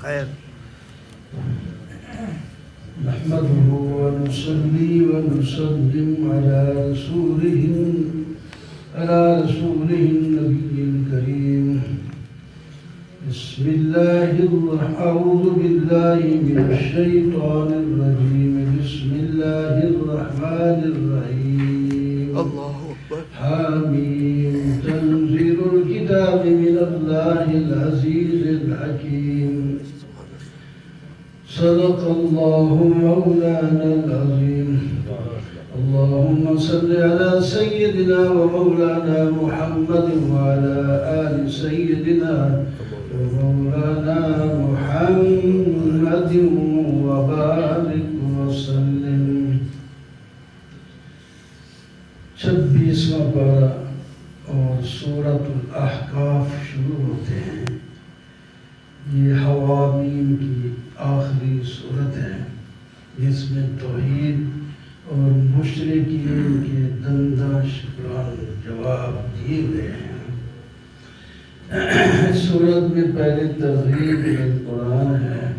خیر. نحمده ونصلي ونسلم على رسوله النبي الكريم. بسم الله أعوذ بالله من الشيطان الرجيم. بسم الله الرحمن الرحيم. الله أكبر. حميم. تنزيل الكتاب من الله العزيز الحكيم. صدق الله مولانا العظيم. اللهم صل على سيدنا ومولانا محمد وعلى آل سيدنا ومولانا محمد وبارك وسلم. 26واں پارہ اور سورۃ الاحقاف شروع ہوتے ہیں. یہ حوامیم کی آخری صورت ہے جس میں توحید اور مشرکین کے دندہ شکران جواب دیے گئے ہیں. اس صورت میں پہلے ترغیب قرآن ہے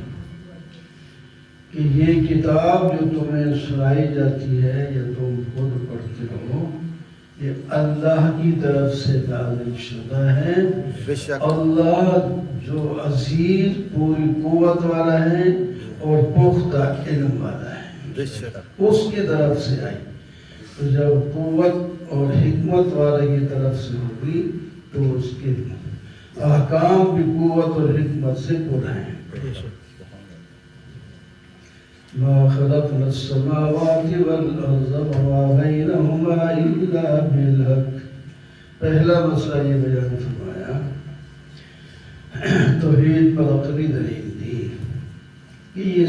کہ یہ کتاب جو تمہیں سنائی جاتی ہے یا تم خود پڑھتے ہو یہ اللہ کی طرف سے نازل شدہ ہے. اللہ جو عزیز پوری قوت والا ہے اور پختہ علم والا ہے اس کی طرف سے آئی. تو جب قوت اور حکمت والے کی طرف سے ہوگی تو اس کے احکام بھی قوت اور حکمت سے پورا ہیں. ما خلقنا السماوات والارض وما بينهما الا بالحق. پہلا مسئلہ یہ بیان فرمایا توحید پر عقلی دلیل دی کہ یہ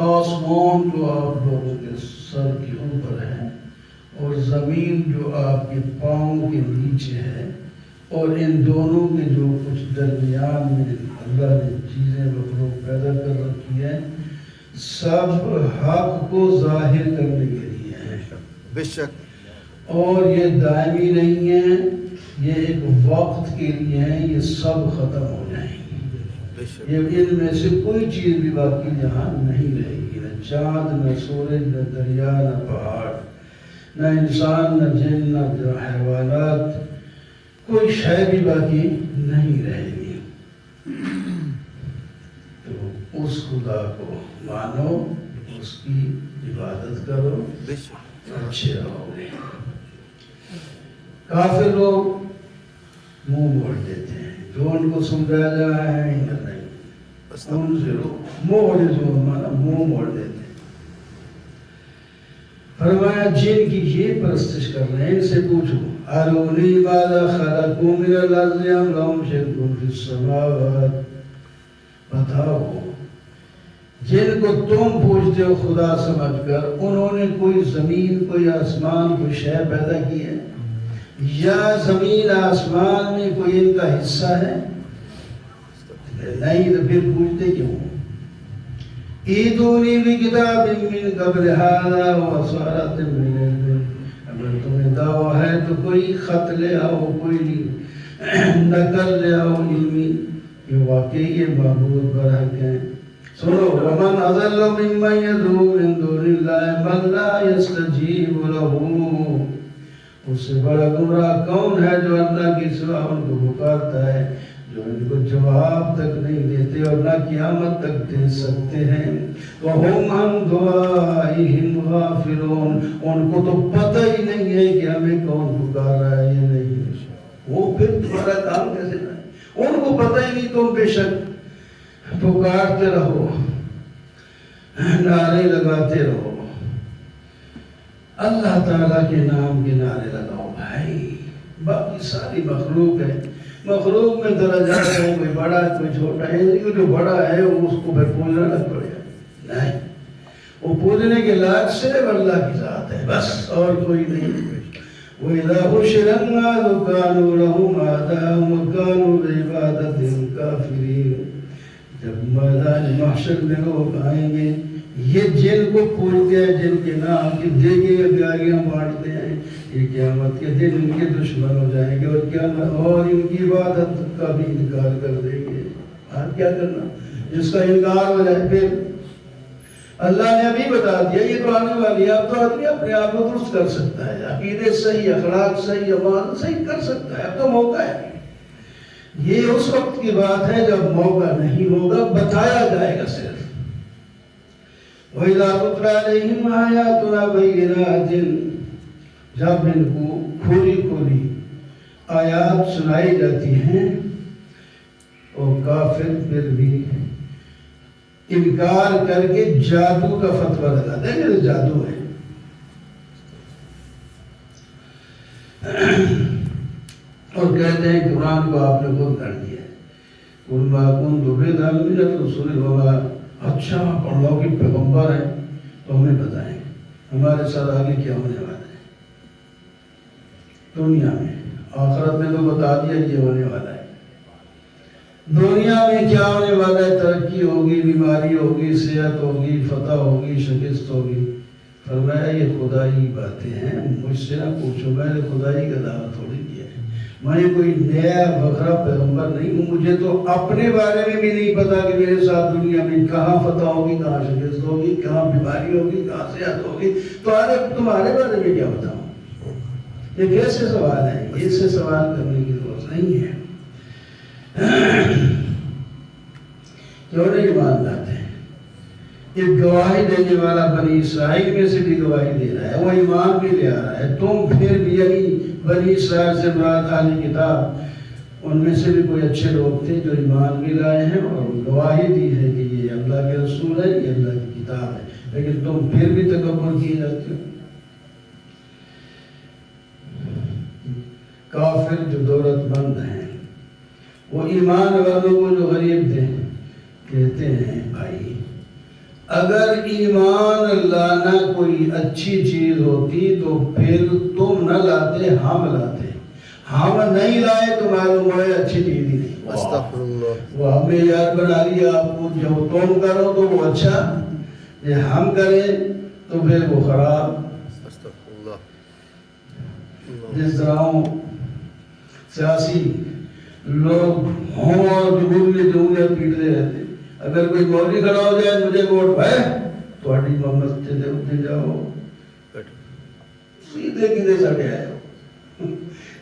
آسمان جو آپ لوگوں کے سر کے اوپر ہے اور زمین جو آپ کے پاؤں کے نیچے ہے اور ان دونوں کے جو کچھ درمیان میں اللہ نے چیزیں مخلوق پیدا کر رکھی ہے سب حق کو ظاہر کرنے کے لیے ہے. بے شک. اور یہ دائمی نہیں ہے، یہ ایک وقت کے لیے ہے. یہ سب ختم ہو جائیں گے. یہ ان میں سے کوئی چیز بھی باقی یہاں نہیں رہے گی. نہ چاند، نہ سورج، نہ دریا، نہ پہاڑ، نہ انسان، نہ جن، نہ حیوانات، کوئی شے بھی باقی نہیں رہے گی. تو اس خدا کو مانو، اس کی عبادت کرو، اچھے رہو گے. کافر لوگ منہ موڑ دیتے ہیں جو ان کو سمجھایا جا رہا ہے نہیں، ان سے مانا منہ موڑ دیتے ہیں. فرمایا جن کی یہ پرستش کر رہے ہیں ان سے پوچھو ارونی ماذا خلقوا من الارض ام لهم شرک فی السماوات. بتاؤ جن کو تم پوچھتے ہو خدا سمجھ کر انہوں نے کوئی زمین، کوئی آسمان، کوئی شے پیدا کی ہے یا زمین آسمان میں کوئی ان کا حصہ ہے؟ نہیں. تو پھر پوچھتے کیوں؟ ایتونی بکتاب من قبل ھذا واسورۃ من علم. اگر تمہیں دعویٰ ہے تو کوئی خط لے آؤ، کوئی نقل لے آؤ علمی کہ واقعی یہ معبود برحق ہیں. سنو ومن اضل ممن يدعو من دون الله من لا يستجيب له. اس سے بڑا گمراہ کون ہے جو اللہ کی سوا ان کو پکارتا ہے جو ان کو جواب تک نہیں دیتے اور نہ قیامت تک دے سکتے ہیں. وَهُمْ عَنْ دُعَائِهِمْ غَافِلُونَ. ان کو تو پتہ ہی نہیں ہے کہ ہمیں کون پکار رہا ہے یا نہیں. وہ پھر تمہارا کام کیسے کریں؟ ان کو پتہ ہی نہیں. تم بے شک پکارتے رہو، نعرے لگاتے رہو، اللہ تعالیٰ کے نام کے نعرے لگاؤ بھائی. باقی ساری مخلوق ہے، مخلوق میں درجات ہے، کوئی بڑا ہے کوئی چھوٹا ہے. جو بڑا ہے اس کو پھر پوجنا نہ پڑے. نہیں، وہ پوجنے کے لائق صرف اللہ کی ذات ہے بس، اور کوئی نہیں. وَإِذَا حُشِرَ النَّاسُ كَانُوا لَهُمْ أَعْدَاءً وَكَانُوا بِعِبَادَتِهِمْ كَافِرِينَ. جب میدان محشر میں لوگ آئیں گے یہ جن کو پوجتے ہیں، جن کے نام کی دیگیں گالیاں بانٹتے ہیں، یہ قیامت کے دن ان کے دشمن ہو جائیں گے اور ان کی عبادت کا بھی انکار کر دیں گے. آپ کیا کرنا؟ جس کا انکار ہو جائے پھر اللہ نے ابھی بتا دیا یہ تو آنے والی ہے. اب تو آدمی اپنے آپ کو درست کر سکتا ہے, عقیدے صحیح, اخلاق صحیح, عمل صحیح کر سکتا ہے. اب تو موقع ہے. یہ اس وقت کی بات ہے جب موقع نہیں ہوگا, بتایا جائے گا صرف. وَإِذَا تُتْلَىٰ عَلَيْهِمْ آيَاتُنَا بَيِّنَاتٍ, جب ان کو کھلی کھلی آیات سنائی جاتی ہیں اور کافر پھر بھی انکار کر کے جادو کا فتویٰ لگاتے ہیں کہ جادو ہے. اور کہتے ہیں قرآن کو آپ نے خود کر دیا ہے. قُلْ مَا كُنْتُ بِدْعًا مِنَ الرُّسُلِ وَمَا, اچھا آپ اللہ کے پیغمبر ہیں تو ہمیں بتائیں ہمارے ساتھ آگے کیا ہونے والا ہے دنیا میں. آخرت میں تو بتا دیا یہ ہونے والا ہے. دنیا میں کیا ہونے والا ہے, ترقی ہوگی, بیماری ہوگی, صحت ہوگی, فتح ہوگی, شکست ہوگی. فرمایا یہ خدائی باتیں ہیں, مجھ سے نہ پوچھو, میں نے خدائی کا دعویٰ تھوڑی کیا ہے. میں کوئی نیا بکرا پیغمبر نہیں ہوں. مجھے تو اپنے بارے میں بھی نہیں پتا کہ میرے ساتھ دنیا میں کہاں فتح ہوگی, کہاں شکست ہوگی, کہاں بیماری ہوگی, کہاں صحت ہوگی. تو تمہارے بارے میں کیا بتاؤں. یہ کیسے سوال ہے, ایسے سوال کرنے کی ضرورت نہیں ہے. کیوں نہیں مان لاتے. ایک گواہی دینے والا بنی اسرائیل میں سے بھی گواہی دے رہا ہے, وہ ایمان بھی لے آ رہا ہے. تم پھر بھی یعنی بنی اسرائیل سے مراد اہل کتاب, ان میں سے بھی کوئی اچھے لوگ تھے جو ایمان بھی لائے ہیں اور گواہی دی ہے کہ یہ اللہ کے رسول ہے, یہ اللہ کی کتاب ہے. لیکن تم پھر بھی تکبر کیے جاتے ہو. کافر جو دولت مند ہیں وہ ایمان والوں کو جو غریب تھے کہتے ہیں بھائی اگر ایمان لانا کوئی اچھی چیز ہوتی تو پھر تم نہ لاتے, ہم لاتے. ہم نہیں لائے تو معلوم ہے اچھی چیز ہی نہیں. استغفر اللہ. وہ ہمیں یاد بنا لیا آپ کو, جو تم کرو تو وہ اچھا, یہ ہم کریں تو پھر وہ خراب. استغفر اللہ. جس طرح سیاسی لوگ ہوں اور جمہوریت پیٹتے رہتے. اگر کوئی مولوی کھڑا ہو جائے مجھے ووٹ ہے تو ہڈی محمد سے جاؤ سیدھے کدھے سڑے آئے ہو.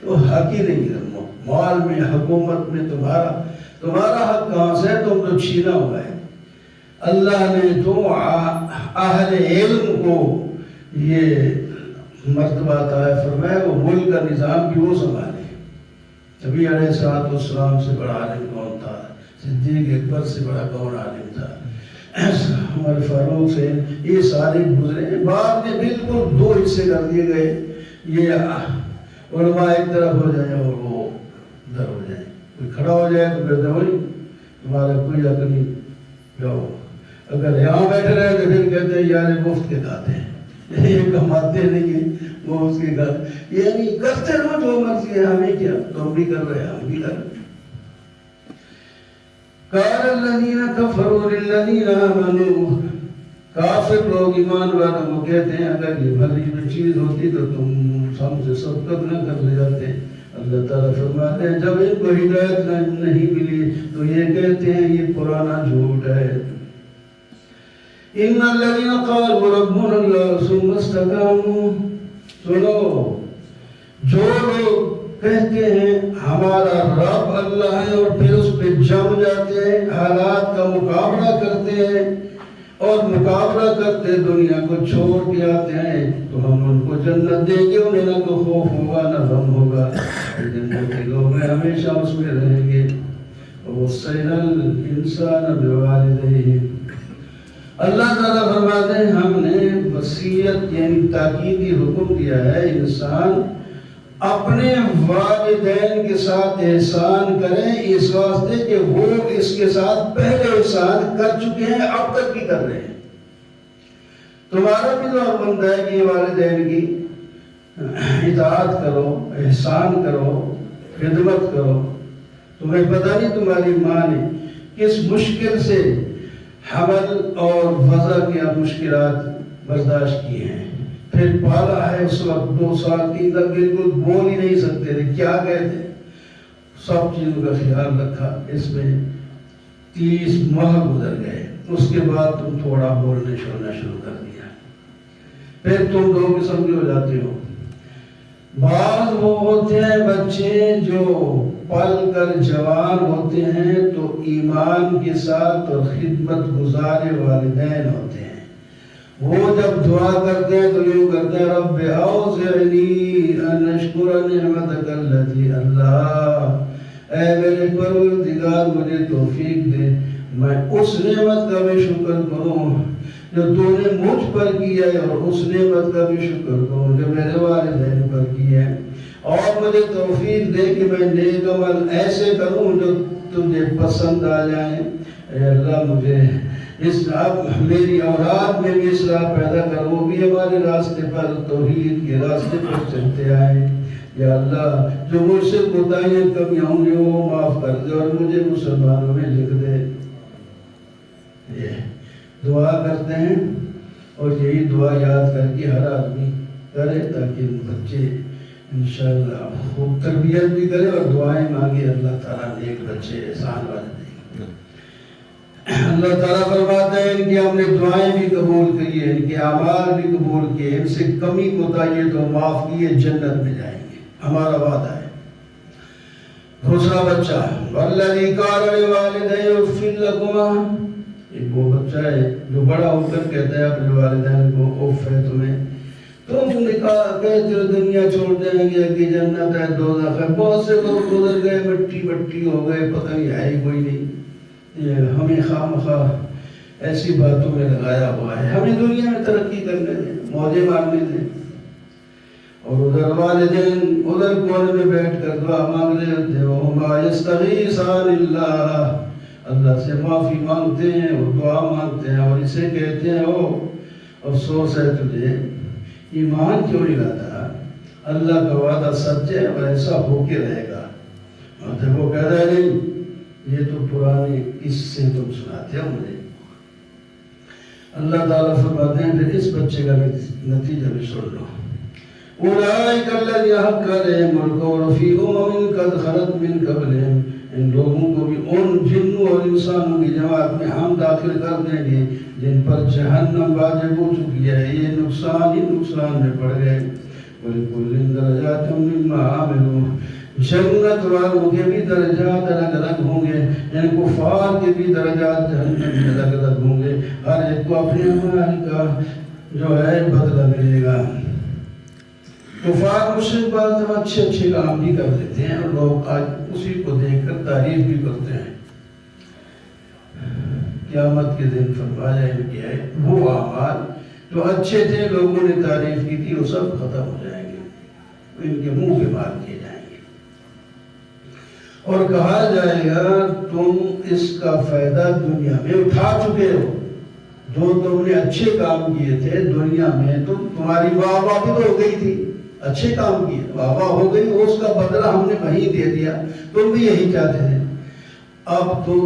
تو حق ہی نہیں ہے. مال میں, حکومت میں تمہارا حق کہاں سے ہے, تم تو چھینا ہوا ہے. اللہ نے تو اہل علم کو یہ مرتبہ عطا فرمایا وہ ملک کا نظام بھی وہ سنبھالے. نبی علیہ الصلوۃ والسلام سے بڑا عالم کون تھا, صدیق اکبر سے بڑا کون عالم تھا, عمر فاروق سے, یہ سارے گزرے ہیں. بعد میں بالکل دو حصے کر دیے گئے, یہ علماء ایک طرف ہو جائیں اور وہ ادھر ہو جائیں. کوئی کھڑا ہو جائے تو کہتے ہیں تمہارا کوئی حق نہیں, جاؤ. اگر یہاں بیٹھے رہے تو پھر کہتے ہیں یار مفت کے داتے ہیں, یہ کماتے نہیں ہیں, وہ اس کے گھر یعنی کرتے رہو جو مرضی ہے, ہمیں کیا, تو ہم بھی کر رہے ہیں, ہم بھی کر رہے ہیں. قال الذين كفروا للذين آمنوا, کافر لوگ ایمان والوں کو کہتے ہیں اگر یہ بھلی چیز ہوتی تو تم ہم سے سبقت نہ کر لے جاتے. اللہ تعالیٰ فرماتے ہیں جب ان کو ہدایت نہیں ملی تو یہ کہتے ہیں یہ پرانا جھوٹ ہے. ان الذين قالوا ربنا الله ثم استقاموا, سنو جو لوگ کہتے ہیں ہمارا رب اللہ ہے اور پھر اس پہ جم جاتے ہیں, حالات کا مقابلہ کرتے ہیں اور مقابلہ کرتے دنیا کو چھوڑ کے آتے ہیں, تو ہم ان کو جنت دیں گے, انہیں نہ تو خوف ہوگا نہ غم ہوگا, جنت کے لوگ میں ہمیشہ اس میں رہیں گے. وَوَصَّيْنَا الْإِنسَانَ بِوَالِدَيْهِ, اللہ تعالیٰ فرماتے ہیں ہم نے وصیت یعنی تاکیدی حکم دیا ہے انسان اپنے والدین کے ساتھ احسان کریں, اس واسطے کہ وہ اس کے ساتھ پہلے احسان کر چکے ہیں, اب تک بھی کر رہے ہیں. تمہارا بھی تو حق بنتا ہے کہ والدین کی اطاعت کرو, احسان کرو, خدمت کرو. تمہیں پتہ نہیں تمہاری ماں نے کس مشکل سے حمل اور وضع کی مشکلات برداشت کی ہیں, پھر پالا ہے. اس وقت 2 سال 3 تک بالکل بول ہی نہیں سکتے تھے, کیا کہتے, سب چیزوں کا خیال رکھا. اس میں 30 ماہ گزر گئے، اس کے بعد تم تھوڑا بولنے شروع کر دیا، پھر تم 2 قسم کے ہو جاتے ہو۔ بعض وہ ہوتے ہیں بچے جو پل کر جوان ہوتے ہیں تو ایمان کے ساتھ اور خدمت گزار والدین ہوتے ہیں، وہ جب دعا کرتے ہیں تو یوں کرتے ہیں رب اوزعنی ان اشکر نعمتک التی، اللہ اے میرے پروردگار مجھے توفیق دے میں اس نعمت کا بھی شکر کروں جو تو نے مجھ پر کیا ہے، اور اس نعمت کا بھی شکر کروں جو میرے والدین پر کی ہے، اور مجھے توفیق دے کہ میں نیک عمل ایسے کروں جو تجھے پسند آ جائیں۔ اے اللہ مجھے میری اولاد میں بھی اصلاح پیدا کر، وہ بھی ہمارے راستے پر توحید کے راستے پر چلتے آئیں۔ یا اللہ جو مجھ سے کوتاہیاں کمیاں ہوں گی وہ معاف کر دے اور مجھے مسلمانوں میں لکھ دے۔ یہ دعا کرتے ہیں اور یہی دعا یاد کر کے ہر آدمی کرے تاکہ بچے انشاءاللہ خوب تربیت بھی کرے اور دعائیں مانگے، اللہ تعالیٰ نیک بچے احسان والے دیں۔ اللہ تعالیٰ فرماتے ہیں ان کی ہم نے دعائیں بھی قبول کی ہیں، ان کے اعمال بھی قبول کیے، ان سے کمی کوتاہی تو معاف کیے، جنت میں جائیں گے، ہمارا وعدہ ہے۔ دوسرا بچہ والذی قال لوالدیہ اف لکما، ایک وہ بچہ ہے جو بڑا ہو کر کہتا ہے اپنے والدین کو اف ہے تمہیں، تم نکاح کہتے ہو دنیا چھوڑ دیں گے کہ جنت ہے دوزخ ہے، بہت سے لوگ گزر گئے مٹی ہو گئے، پتہ نہیں ہے ہی کوئی نہیں۔ یہ ہمیں خواہ ایسی باتوں میں لگایا ہوا ہے، ہمیں دنیا میں ترقی کرنے دیں، موجے مارنے دیں، اور ادھر والدین ادھر کونے میں بیٹھ کر دعا مانگ رہے ہوتے ہیں، وَهُمَا يَسْتَغِيثَانِ اللَّهَ، اللہ سے معافی مانگتے ہیں اور دعا مانگتے ہیں اور اسے کہتے ہیں او افسوس ہے تجھے ایمان کیوں نہیں لاتا، اللہ کا وعدہ سچ ہے اور ایسا ہو کے رہے گا۔ اور جب وہ کہتا ہے نہیں یہ تو پرانے قصے تم سناتے ہو مجھے، اللہ تعالیٰ فرماتے ہیں پھر اس بچے کا نتیجہ بھی سن لو۔ اولئک الذین حق علیہم القول فی امم قد خلت من قبلہم، ان لوگوں کو بھی ان جنوں اور انسانوں کی جماعت میں ہم داخل کر دیں گے جن پر جہنم واجب ہو چکی ہے، یہ نقصان ہی نقصان میں پڑ گئے۔ وَلِكُلٍّ دَرَجَاتٌ مِّمَّا عَمِلُوا، جنت والوں کے بھی درجات الگ الگ ہوں گے، یعنی کفار کے بھی درجات جہنم میں الگ الگ ہوں گے، ہر ایک کو اپنے عمل کا جو ہے بدلہ ملے گا۔ کفار مشرک بعض اچھے کام بھی کر لیتے ہیں اور لوگ آج اسی کو دیکھ کر تعریف بھی کرتے ہیں۔ قیامت کے دن فرمایا ان کے وہ اعمال جو اچھے تھے لوگوں نے تعریف کی تھی وہ سب ختم ہو جائیں گے، ان کے منہ کے مار کیے جائیں گے اور کہا جائے گا تم اس کا فائدہ دنیا میں اٹھا چکے ہو، جو تم نے اچھے کام کیے تھے دنیا میں، تمہاری واہ واہ بھی تو ہو گئی تھی، اچھے کام کیے واہ واہ ہو گئی، اس کا بدلہ ہم نے وہیں دے دیا، تم بھی یہی چاہتے تھے، اب تو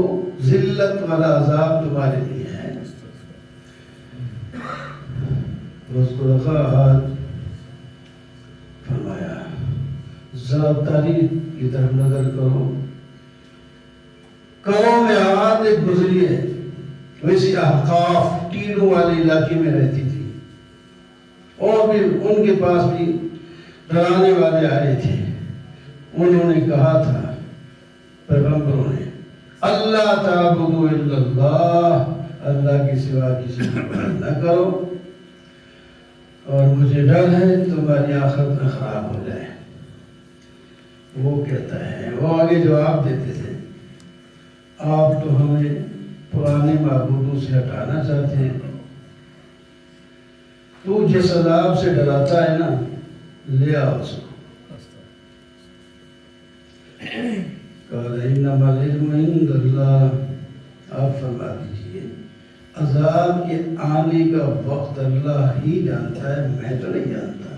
ذلت والا عذاب تمہارے لیے ہے۔ فرمایا ذرا تاریخ کی طرف نظر کرو، قوم عاد ایک گزری ہے، ویسی احقاف ٹیلوں والے علاقے میں رہتی تھی، اور بھی ان کے پاس بھی ڈرانے والے آئے تھے، انہوں نے کہا تھا پیغمبروں نے اللہ تعبدوا الا اللہ، اللہ کے سوا کسی کو عبادت نہ کرو، اور مجھے ڈر ہے تمہاری آخرت نہ خراب ہو جائے۔ وہ کہتا ہے، وہ آگے جواب دیتے تھے آپ تو ہمیں پرانے معبودوں سے ہٹانا چاہتے ہیں، تو جس عذاب سے ڈراتا ہے نا لے آؤ اس کو۔ قال انما العلم عند اللہ، آپ فرما دیجئے عذاب کے آنے کا وقت اللہ ہی جانتا ہے، میں تو نہیں جانتا،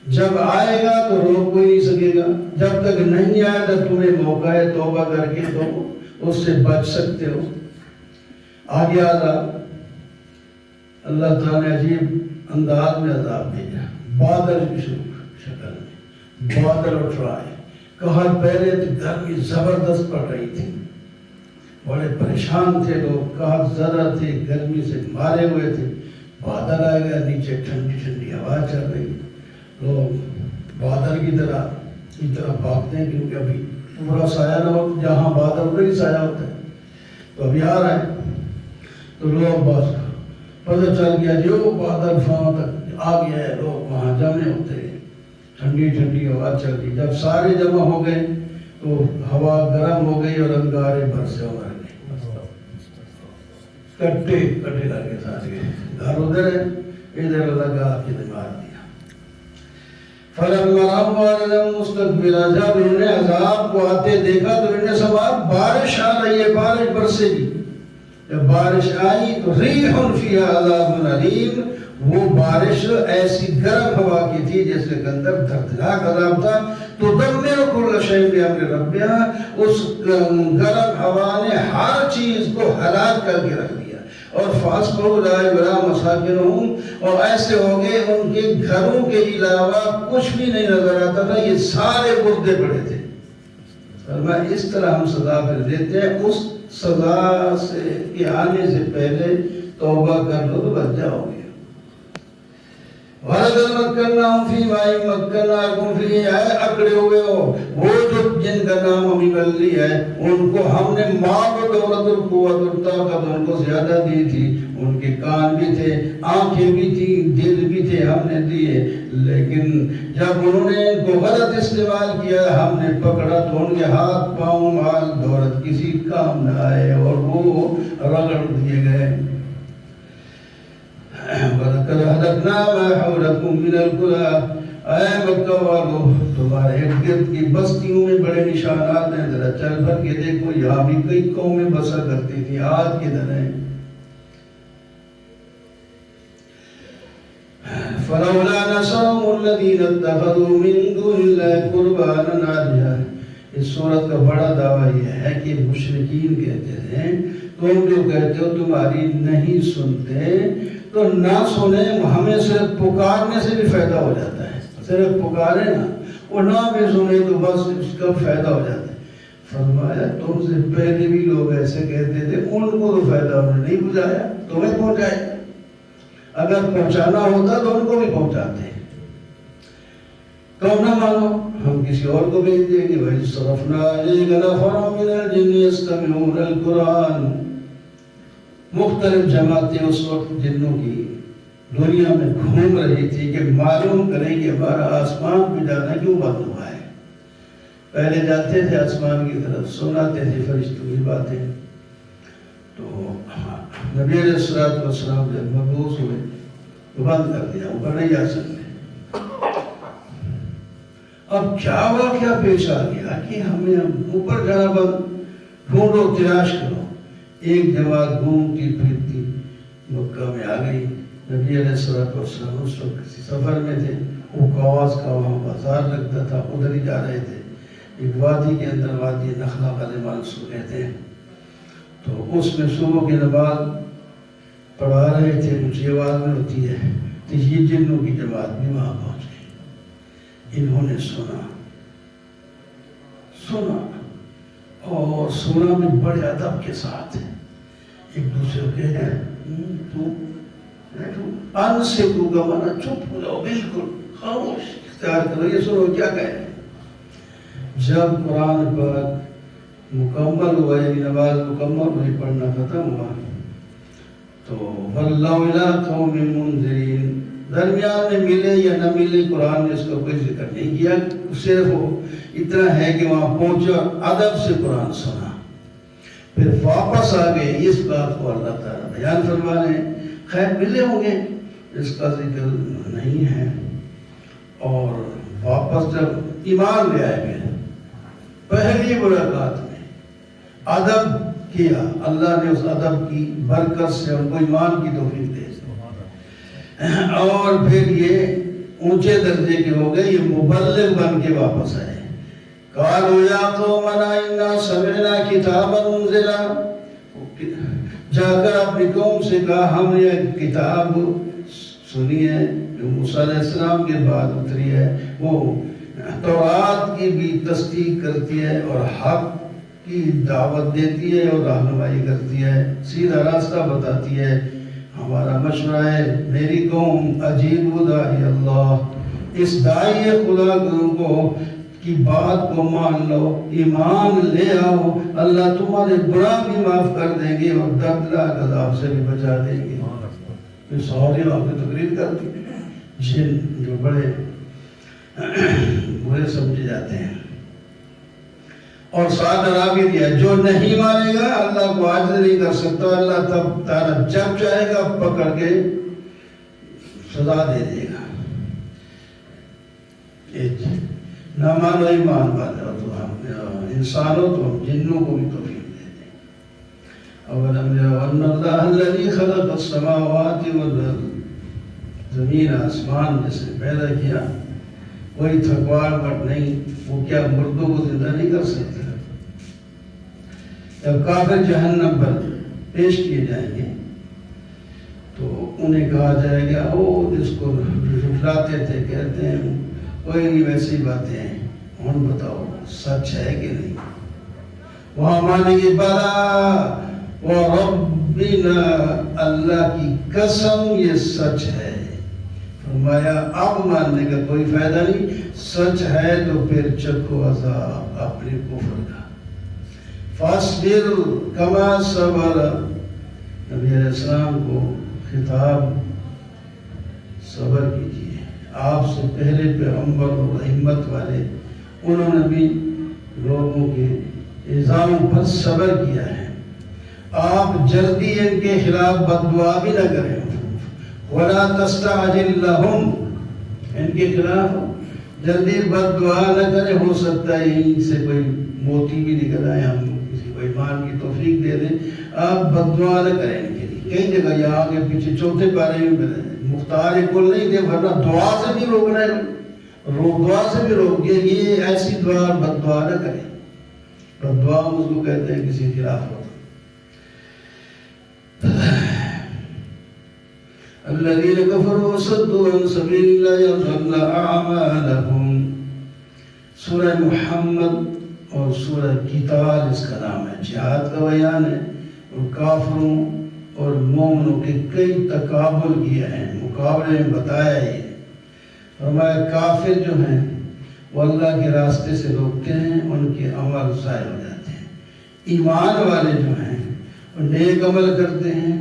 جب آئے گا تو روک کوئی نہیں سکے گا، جب تک نہیں آیا تب تمہیں موقع ہے توبہ کر کے تو اس سے بچ سکتے ہو۔ آگے عذاب اللہ تعالیٰ نے عجیب انداز میں عذاب بھیجا، بادل کی شکل میں، بادل اٹھ رہا ہے، کہا پہلے تو گرمی زبردست پڑ رہی تھی، بڑے پریشان تھے لوگ، قحط زدہ تھے، گرمی سے مارے ہوئے تھے. بادل آ گیا، نیچے ٹھنڈی ٹھنڈی ہوا چل رہی، لوگ بادل کی طرح بھاگتے ہیں، کیونکہ ابھی پورا سایہ نہ ہو، جہاں بادل کا ہی سایہ ہوتا ہے. تو ابھی آ رہا ہے، تو لوگ بس پتہ چل گیا جو بادل وہاں تک آ گیا ہے، لوگ وہاں جمع ہوتے ہیں، ٹھنڈی ٹھنڈی ہوا چل رہی. جب سارے جمع ہو گئے تو ہوا گرم ہو گئی اور انگارے برسے مر گئے. کٹے کر کے سارے گھر ادھر ہے، ادھر لگا کے مار دیا. فلما رأوا مستقبلا، جب انہوں نے عذاب کو آتے دیکھا تو انہیں سمجھا بارش آ رہی ہے، بارش برسے گی. جب بارش آئی تو ریح فیہا عذاب علیم، وہ بارش ایسی گرم ہوا کی تھی جیسے کے اندر دردناک عذاب تھا. تو تدمر کل شیء بامر ربھا، اس گرم ہوا نے ہر چیز کو ہلاک کر کے رکھ دیا. اور فاسقوا لا یرا مساکنہم، اور ایسے ہو گئے ان کے گھروں کے علاوہ کچھ بھی نہیں نظر آتا تھا، یہ سارے مردے پڑے تھے. فرمایا اس طرح ہم سزا پھر دیتے ہیں، اس سزا سے کے آنے سے پہلے توبہ کر لو تو بچ جاؤ گے. وَلَقَدْ مَكَّنَّاهُمْ فِي مَاءٍ مَكَّنَّاكُمْ فِيهِ، آئے اکڑے ہوئے ہو وہ جو جن کا نام ہمیں مل لی ہے، ان کو ہم نے مال و دولت اور قوت اور طاقت ان کو زیادہ دی تھی. ان کے کان بھی تھے، آنکھیں بھی تھی، دل بھی تھے، ہم نے دیے. لیکن جب انہوں نے ان کو غلط استعمال کیا، ہم نے پکڑا تو ان کے ہاتھ پاؤں مال دولت کسی کام نہ آئے اور وہ رگڑ دیے گئے. وَلَقَدْ أَهْلَكْنَا مَا حَوْلَكُمْ مِنَ الْقُرَىٰ، اے مکہ والو تمہارے ارد گرد کی بستیوں میں بڑے نشانات ہیں، ذرا چل بھر کے دیکھو، یہاں بھی کئی قومیں بسا کرتی تھی، آج کدھر ہیں؟ فَلَوْلَا نَصَرَهُمُ الَّذِينَ اتَّخَذُوا مِن دُونِ اللَّهِ قُرْبَانًا آلِهَةً. اس سورت کا بڑا دعویٰ یہ ہے کہ مشرکین کہتے ہیں تم جو کہتے ہو تمہاری نہیں سنتے، تو نہ سنیں، ہمیں صرف پکارنے سے بھی فائدہ ہو جاتا ہے. صرف پکارے نا، وہ نہ بھی سنے تو بس اس کا فائدہ ہو جاتا ہے. فرمایا تم سے پہلے بھی لوگ ایسے کہتے تھے، ان کو تو فائدہ انہوں نے نہیں پہنچایا، تمہیں پہنچائے. اگر پہنچانا ہوتا تو ان کو بھی پہنچاتے. تم نہ مانو، ہم کسی اور کو بھیج دیں گے. وَإِذْ صَرَفْنَا إِلَيْكَ نَفَرًا مِنَ الْجِنِّ يَسْتَمِعُونَ الْقُرْآنَ. مختلف جماعتیں اس وقت جنوں کی دنیا میں گھوم رہی تھی کہ معلوم کریں کہ ہمارا آسمان پہ جانا کیوں بند ہوا ہے. پہلے جاتے تھے آسمان کی طرف، سناتے تھے فرشتوں کی باتیں. تو نبی علیہ السلام جب مبعوث ہوئے تو بند کر دیا، اوپر نہیں جا سکتے. اب کیا واقعہ پیش آ گیا کہ ہمیں اوپر جانا بند، ڈھونڈو تلاش کرو. ایک جماعت گھومتی پھرتی مکہ میں آ گئی. نبی علیہ السلام اس وقت کسی سفر میں تھے، وہ کواس کا وہاں بازار لگتا تھا، ادھر ہی جا رہے تھے. ایک وادی کے اندر، وادی نخلا غالباً اس کو کہتے ہیں. تو اس میں صبح کی نماز پڑھا رہے تھے، کچھ آواز میں ہوتی ہے. تو یہ جنوں کی جماعت بھی وہاں پہنچ گئی. انہوں نے سنا اور سنا میں بڑے ادب کے ساتھ ایک دوسرے کو کہہ رہے ان سے تو کا مانا چپ ہو جاؤ، بالکل خاموش اختیار کرو، یہ سنو کیا کہے. جب قرآن پاک مکمل ہوا، یعنی نماز مکمل ہوئی، پڑھنا ختم ہوا، تو وَلَّوْا إِلَىٰ قَوْمٍ مُنذِرِينَ، درمیان میں ملے یا نہ ملے قرآن نے اس کا کوئی ذکر نہیں کیا. صرف اتنا ہے کہ وہاں پہنچا، ادب سے قرآن سنا، پھر واپس آ گئے. اس بات کو اللہ تعالیٰ بیان فرما رہے ہیں. خیر ملے ہوں گے، اس کا ذکر نہیں ہے. اور واپس جب ایمان لے آئے گئے، پہلی ملاقات میں ادب کیا، اللہ نے اس ادب کی برکت سے ان کو ایمان کی توفیق دے. اور پھر یہ اونچے درجے کے ہو گئے، یہ مبلغ بن کے واپس آئے. قالوا یا قومنا انا سمعنا کتابا انزل، جا کر اپنی قوم سے کہا ہم نے ایک کتاب سنی ہے جو موسیٰ علیہ السلام کے بعد اتری ہے، وہ تورات کی بھی تصدیق کرتی ہے اور حق کی دعوت دیتی ہے اور رہنمائی کرتی ہے، سیدھا راستہ بتاتی ہے۔ ہمارا مشورہ ہے میری قوم اجیبوا داعی اللہ، اس داعی خدا کو کی بات کو مان لو، ایمان لے آؤ، اللہ تمہارے گناہ بھی معاف کر دیں گے اور دردناک عذاب سے بھی بچا دیں گے۔ یہ سارے آپ کی تقریر کرتی جن جو بڑے برے سمجھے جاتے ہیں۔ اور ساتھ ڈرا بھی دیا جو نہیں مانے گا اللہ کو عاجز نہیں کر سکتا، اللہ تب تعالیٰ جب چاہے گا پکڑ کے سزا دے دے گا۔ نہ مانو ایمان والے ہو تو ہم انسانوں تو ہم جنوں کو بھی توفیق دے دیں۔ اولم یروا ان اللہ الذی خلق السماوات والارض، زمین آسمان جس نے پیدا کیا، کوئی تھکاوٹ نہیں، وہ کیا مردوں کو زندہ نہیں کر سکتا؟ جب کافر جہنم پر پیش کیے جائیں گے تو انہیں کہا جائے گا وہ جس کو جھٹلاتے تھے کہتے ہیں کوئی نہیں ویسی باتیں ہیں، ہم بتاؤ سچ ہے کہ نہیں؟ وہاں مانیں گے بلا وربنا، اللہ کی قسم یہ سچ ہے۔ فرمایا اب ماننے کا کوئی فائدہ نہیں، سچ ہے تو پھر چکھو عذاب اپنے کفر کا۔ فاصبر کما صبر، نبی علیہ السلام کو خطاب صبر کیجیے۔ آپ سے پہلے پیغمبر اور رحمت والے انہوں نے بھی لوگوں کے الزاموں پر صبر کیا ہے۔ آپ جلدی ان کے خلاف بد دعا بھی نہ کریں، وَلَا تَسْتَعْجِلْ لَهُمْ، ان کے خلاف جلدی بد دعا نہ کریں، ہو سکتا ہے ان سے کوئی موتی بھی نکل آئے، ہم کسی کو ایمان کی توفیق دے دیں۔ آپ بد دعا نہ کریں ان کے لیے، کئی جگہ یہاں آگے پیچھے چوتھے پارے میں ملے مختار کل نہیں دے، ورنہ دعا سے بھی روکنا ہے، دعا سے بھی روک گئے، یہ ایسی دعا بد دعا نہ کریں۔ بد دعا اس کو کہتے ہیں کسی خلاف ہوتا۔ الذين كفروا وصدوا عن سبيل الله يضل اعمالهم، سورہ محمد اور سورہ قتال اس کا نام ہے، جہاد کا بیان ہے، اور کافروں اور مومنوں کے کئی تقابل کیا ہے، مقابلے میں بتایا یہ فرمایا کافر جو ہیں وہ اللہ کے راستے سے روکتے ہیں، ان کے عمل ضائع ہو جاتے ہیں۔ ایمان والے جو ہیں وہ نیک عمل کرتے ہیں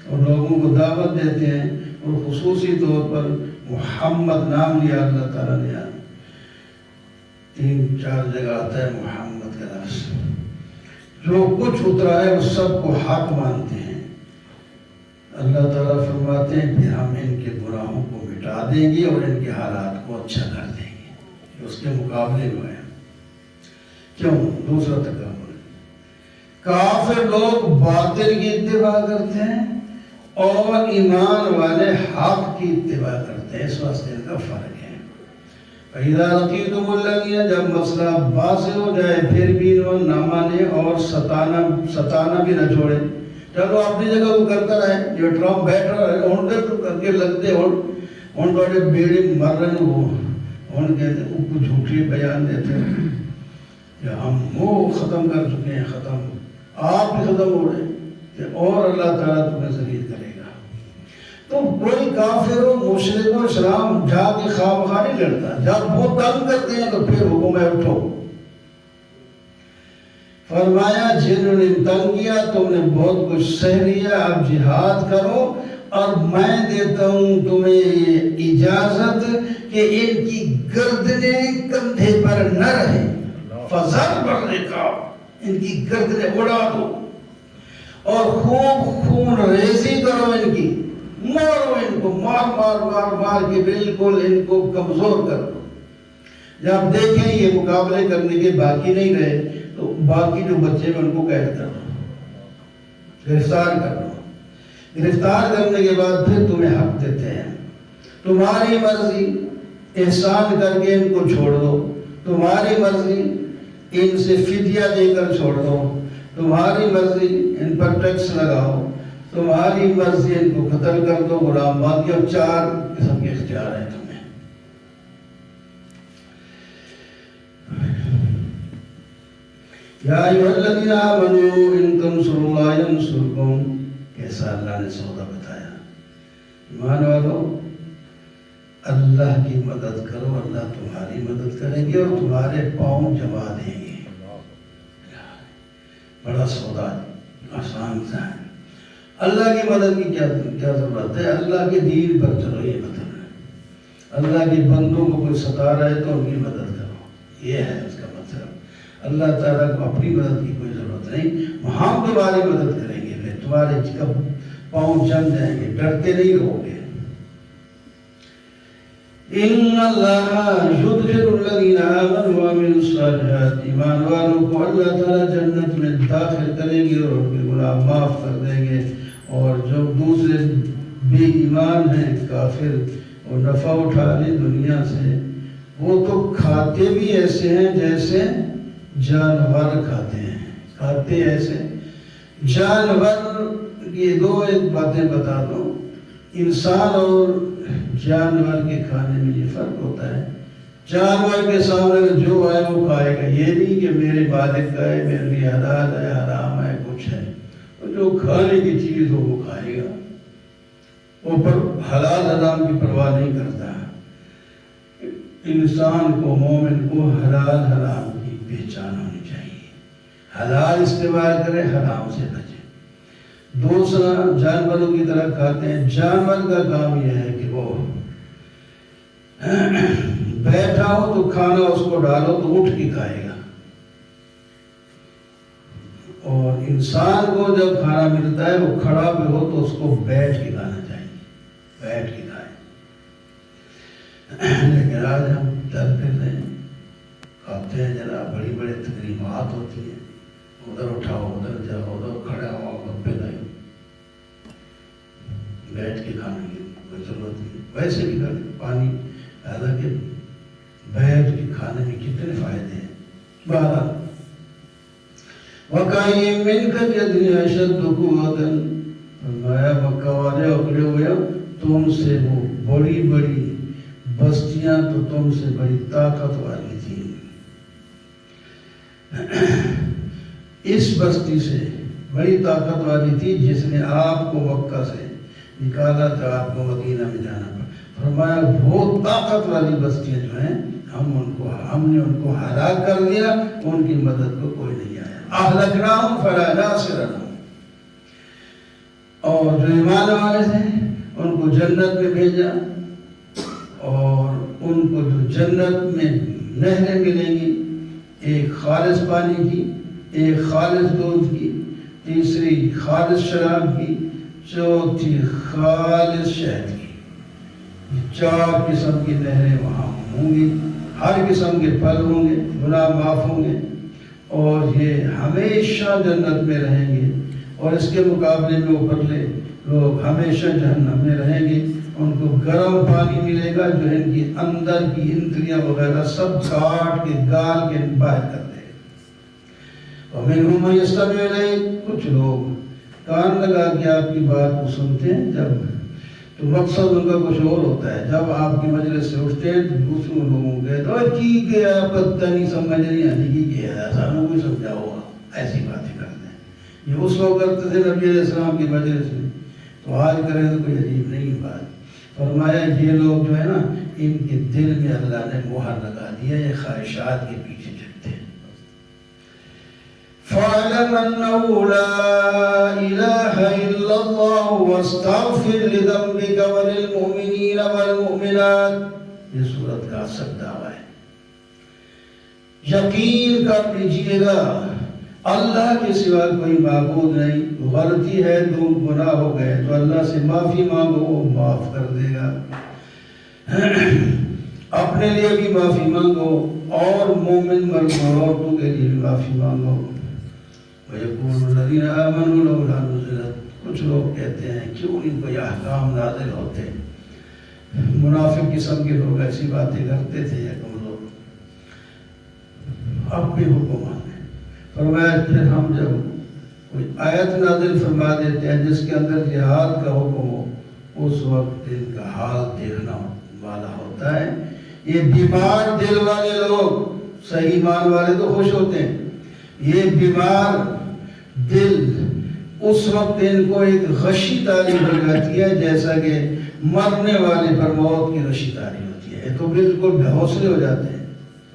اور لوگوں کو دعوت دیتے ہیں، اور خصوصی طور پر محمد نام لیا اللہ تعالیٰ نے، 3-4 جگہ آتا ہے محمد کا لفظ۔ جو کچھ اترا ہے وہ سب کو حق مانتے ہیں۔ اللہ تعالیٰ فرماتے ہیں کہ ہم ان کے گناہوں کو مٹا دیں گے اور ان کے حالات کو اچھا کر دیں گے، اس کے مقابلے میں ہے۔ کیوں؟ دوسرا تقابل، کافر لوگ باطل کی اتباع کرتے ہیں اور ایمان والے حق کی اتباع کرتے ہیں، اس واسطے ان کا فرق ہے۔ فَإِذَا لَقِيتُمُ الَّذِينَ، جب مسئلہ واضح ہو جائے پھر بھی انہوں نہ مانے اور ستانا بھی نہ چھوڑے، چلو اپنی جگہ وہ کرتا رہے، جو ٹرمپ بیٹھ رہا ہے ان کے تو کر کے لگتے ان بڑے بیڑے مر رہے ہیں، وہ ان کے اوپر جھوٹی بیان دیتے ہیں کہ ہم وہ ختم کر چکے ہیں، ختم آپ بھی ختم ہو رہے ہیں کہ اور اللہ تعالیٰ تمہیں ذلیل کرے گا۔ تو کوئی کافر و مشرک و اسلام جا کے خواہ مخواہ نہیں لڑتا، جب وہ تنگ کرتے ہیں تو پھر حکم ہے اٹھو۔ فرمایا جنہوں نے تنگ کیا تم نے بہت کچھ سہ لیا، اب جہاد کرو، اور میں دیتا ہوں تمہیں یہ اجازت کہ ان کی گردنیں کندھے پر نہ رہیں، فضل بالرقاب، ان کی گردنیں اڑا دو اور خوب خون ریزی کرو، ان کی مارو، ان کو مار مار مار مار کے بالکل ان کو کمزور کر دو۔ جب دیکھیں یہ مقابلے کرنے کے باقی نہیں رہے تو باقی جو بچے ہیں ان کو قید کر دو، گرفتار کر دو۔ گرفتار کرنے کے بعد پھر تمہیں حق دیتے ہیں، تمہاری مرضی احسان کر کے ان کو چھوڑ دو، تمہاری مرضی ان سے فدیہ دے کر چھوڑ دو، تمہاری مرضی ان پر ٹیکس لگاؤ، تمہاری مرضی ان کو قتل کر دو، غلام باندھی، اور 4 قسم کے اختیار ہیں تمہیں۔ یا ایھا الذین آمنوا ان تنصروا اللہ ینصرکم. کیسا اللہ نے سودا بتایا. ایمان والو اللہ کی مدد کرو، اللہ تمہاری مدد کریں گے اور تمہارے پاؤں جما دیں گے. بڑا سودا آسان سا ہے. اللہ کی مدد کی کیا ضرورت ہے؟ اللہ کے دین پر چلو، یہ مطلب ہے. اللہ کے بندوں کو کوئی ستا رہا ہے تو ان کی مدد کرو، یہ ہے اس کا مطلب. اللہ تعالیٰ کو اپنی مدد کی کوئی ضرورت نہیں. ہم تمہاری مدد کریں گے، پھر تمہارے کب پاؤں جم جائیں گے، ڈرتے نہیں رہو گے. ان اللہ یدخل الذین آمنوا وعملوا الصالحات. ایمان والوں کو اللہ تعالیٰ جنت میں داخل کریں گے اور ان کے گناہ معاف کر دیں گے. اور جو دوسرے بے ایمان ہیں، کافر، اور نفع اٹھا لیں دنیا سے، وہ تو کھاتے بھی ایسے ہیں جیسے جانور کھاتے ہیں. کھاتے ایسے جانور. یہ دو ایک باتیں بتا دو. انسان اور جانور کے کھانے میں یہ فرق ہوتا ہے. جانور کے سامنے جو ہے وہ کھائے گا، یہ نہیں کہ میرے مالک کا ہے، میرے لیے حلال ہے حرام ہے کچھ ہے. جو کھانے کی چیز ہو وہ کھائے گا، وہ پر حلال حرام کی پرواہ نہیں کرتا. انسان کو، مومن کو حلال حرام کی پہچان ہونی چاہیے. حلال استعمال کرے، حرام سے بچے. دوسرا جانوروں کی طرح کھاتے ہیں. جانور کا کام یہ ہے کہ وہ بیٹھا ہو تو کھانا اس کو ڈالو تو اٹھ کے کھائے گا، اور انسان کو جب کھانا ملتا ہے وہ کھڑا بھی ہو تو اس کو بیٹھ کے کھانا چاہیے، بیٹھ کے کھائے. لیکن آج ہم چل پھر رہے ہیں، کھاتے ہیں جناب. بڑی بڑی تقریبات ہوتی ہیں، ادھر اٹھاؤ ادھر جاؤ ادھر کھڑے ہو، گپے نہیں. بیٹھ کے کھانے کی کوئی ضرورت نہیں. ویسے بھی پانی، حالانکہ بیٹھ کے کھانے میں کتنے فائدے ہیں. بہرحال وَكَأَيِّن مِّن قَرْيَةٍ أَشَدُّ قُوَّةً. فرمایا مکہ والے اکڑے ہوئے، تم سے وہ بڑی بڑی بستیاں تو تم سے بڑی طاقت والی تھی. اس بستی سے بڑی طاقت والی تھی جس نے آپ کو مکہ سے نکالا تھا، آپ کو مدینہ میں جانا پڑا. فرمایا وہ طاقت والی بستیاں جو ہیں، ہم نے ان کو ہلاک کر دیا، ان کی مدد کو کوئی نہیں آیا. اہلکناہم فلا ناصر لہم. اور جو ایمان والے تھے ان کو جنت میں بھیجا، اور ان کو جو جنت میں نہریں ملیں گی، ایک خالص پانی کی، ایک خالص دودھ کی، تیسری خالص شراب کی، چوتھی خالص شہد کی. 4 قسم کی نہریں وہاں ہوں گی. ہر قسم کے پھل ہوں گے، گناہ معاف ہوں گے، اور یہ ہمیشہ جنت میں رہیں گے. اور اس کے مقابلے میں اوپرلے لوگ ہمیشہ جہنم میں رہیں گے. ان کو گرم پانی ملے گا جو ان کی اندر کی انتریاں وغیرہ سب کاٹ کے گال کے باہر کر دے گا. وَمِنْهُمْ مَن يَسْتَمِعُ إِلَيْكَ. کچھ لوگ کان لگا کے آپ کی بات کو سنتے ہیں، جب تو مقصد ان کا کچھ اور ہوتا ہے. جب آپ کی مجلس سے اٹھتے ہیں تو دوسروں لوگوں کے تو کی گیا پتہ نہیں سمجھ نہیں آتی کی گیا، سانوں کو سمجھا ہوا، ایسی باتیں کرتے ہیں. یہ اس وقت کرتے تھے نبی علیہ السلام کی مجلس میں، تو آج کریں تو کوئی عجیب نہیں بات. فرمایا یہ لوگ جو ہے نا، ان کے دل میں اللہ نے مہر لگا دیا، یہ خواہشات کے پیچھے چلتے ہیں. فَاعْلَمْ أَنَّهُ لَا إِلَهَ إِلَّا اللَّهُ وَاسْتَغْفِرْ لِذَنبِكَ وَلِلْمُؤْمِنِينَ وَالْمُؤْمِنَاتِ. یہ سورت کا اصل دعویٰ ہے. یقین کر لیجیے گا اللہ کے سوا کوئی معبود نہیں. غلطی ہے تو گناہ ہو گئے تو اللہ سے معافی مانگو، وہ معاف کر دے گا. اپنے لیے بھی معافی مانگو اور مومن مرد اور عورتوں کے لیے بھی معافی مانگو. وَيَقُولُ الَّذِينَ آمَنُوا لَوْلَا نُزِلَتْ. کچھ لوگ کہتے ہیں کیوں ان کو یہ احکام نازل ہوتے. منافق قسم کے لوگ ایسی باتیں کرتے تھے. لوگ اب بھی حکم آتے. فرمایا پھر ہم جب کوئی آیت نازل فرما دیتے ہیں جس کے اندر جہاد کا حکم ہو، اس وقت ان کا حال دیکھنا والا ہوتا ہے. یہ بیمار دل والے لوگ، صحیح ایمان والے تو خوش ہوتے ہیں، یہ بیمار دل اس وقت ان کو ایک غشی تاری ہو جاتی ہے جیسا کہ مرنے والے پر موت کی غشی تاری ہوتی ہے، تو بالکل بے حوصلے ہو جاتے ہیں،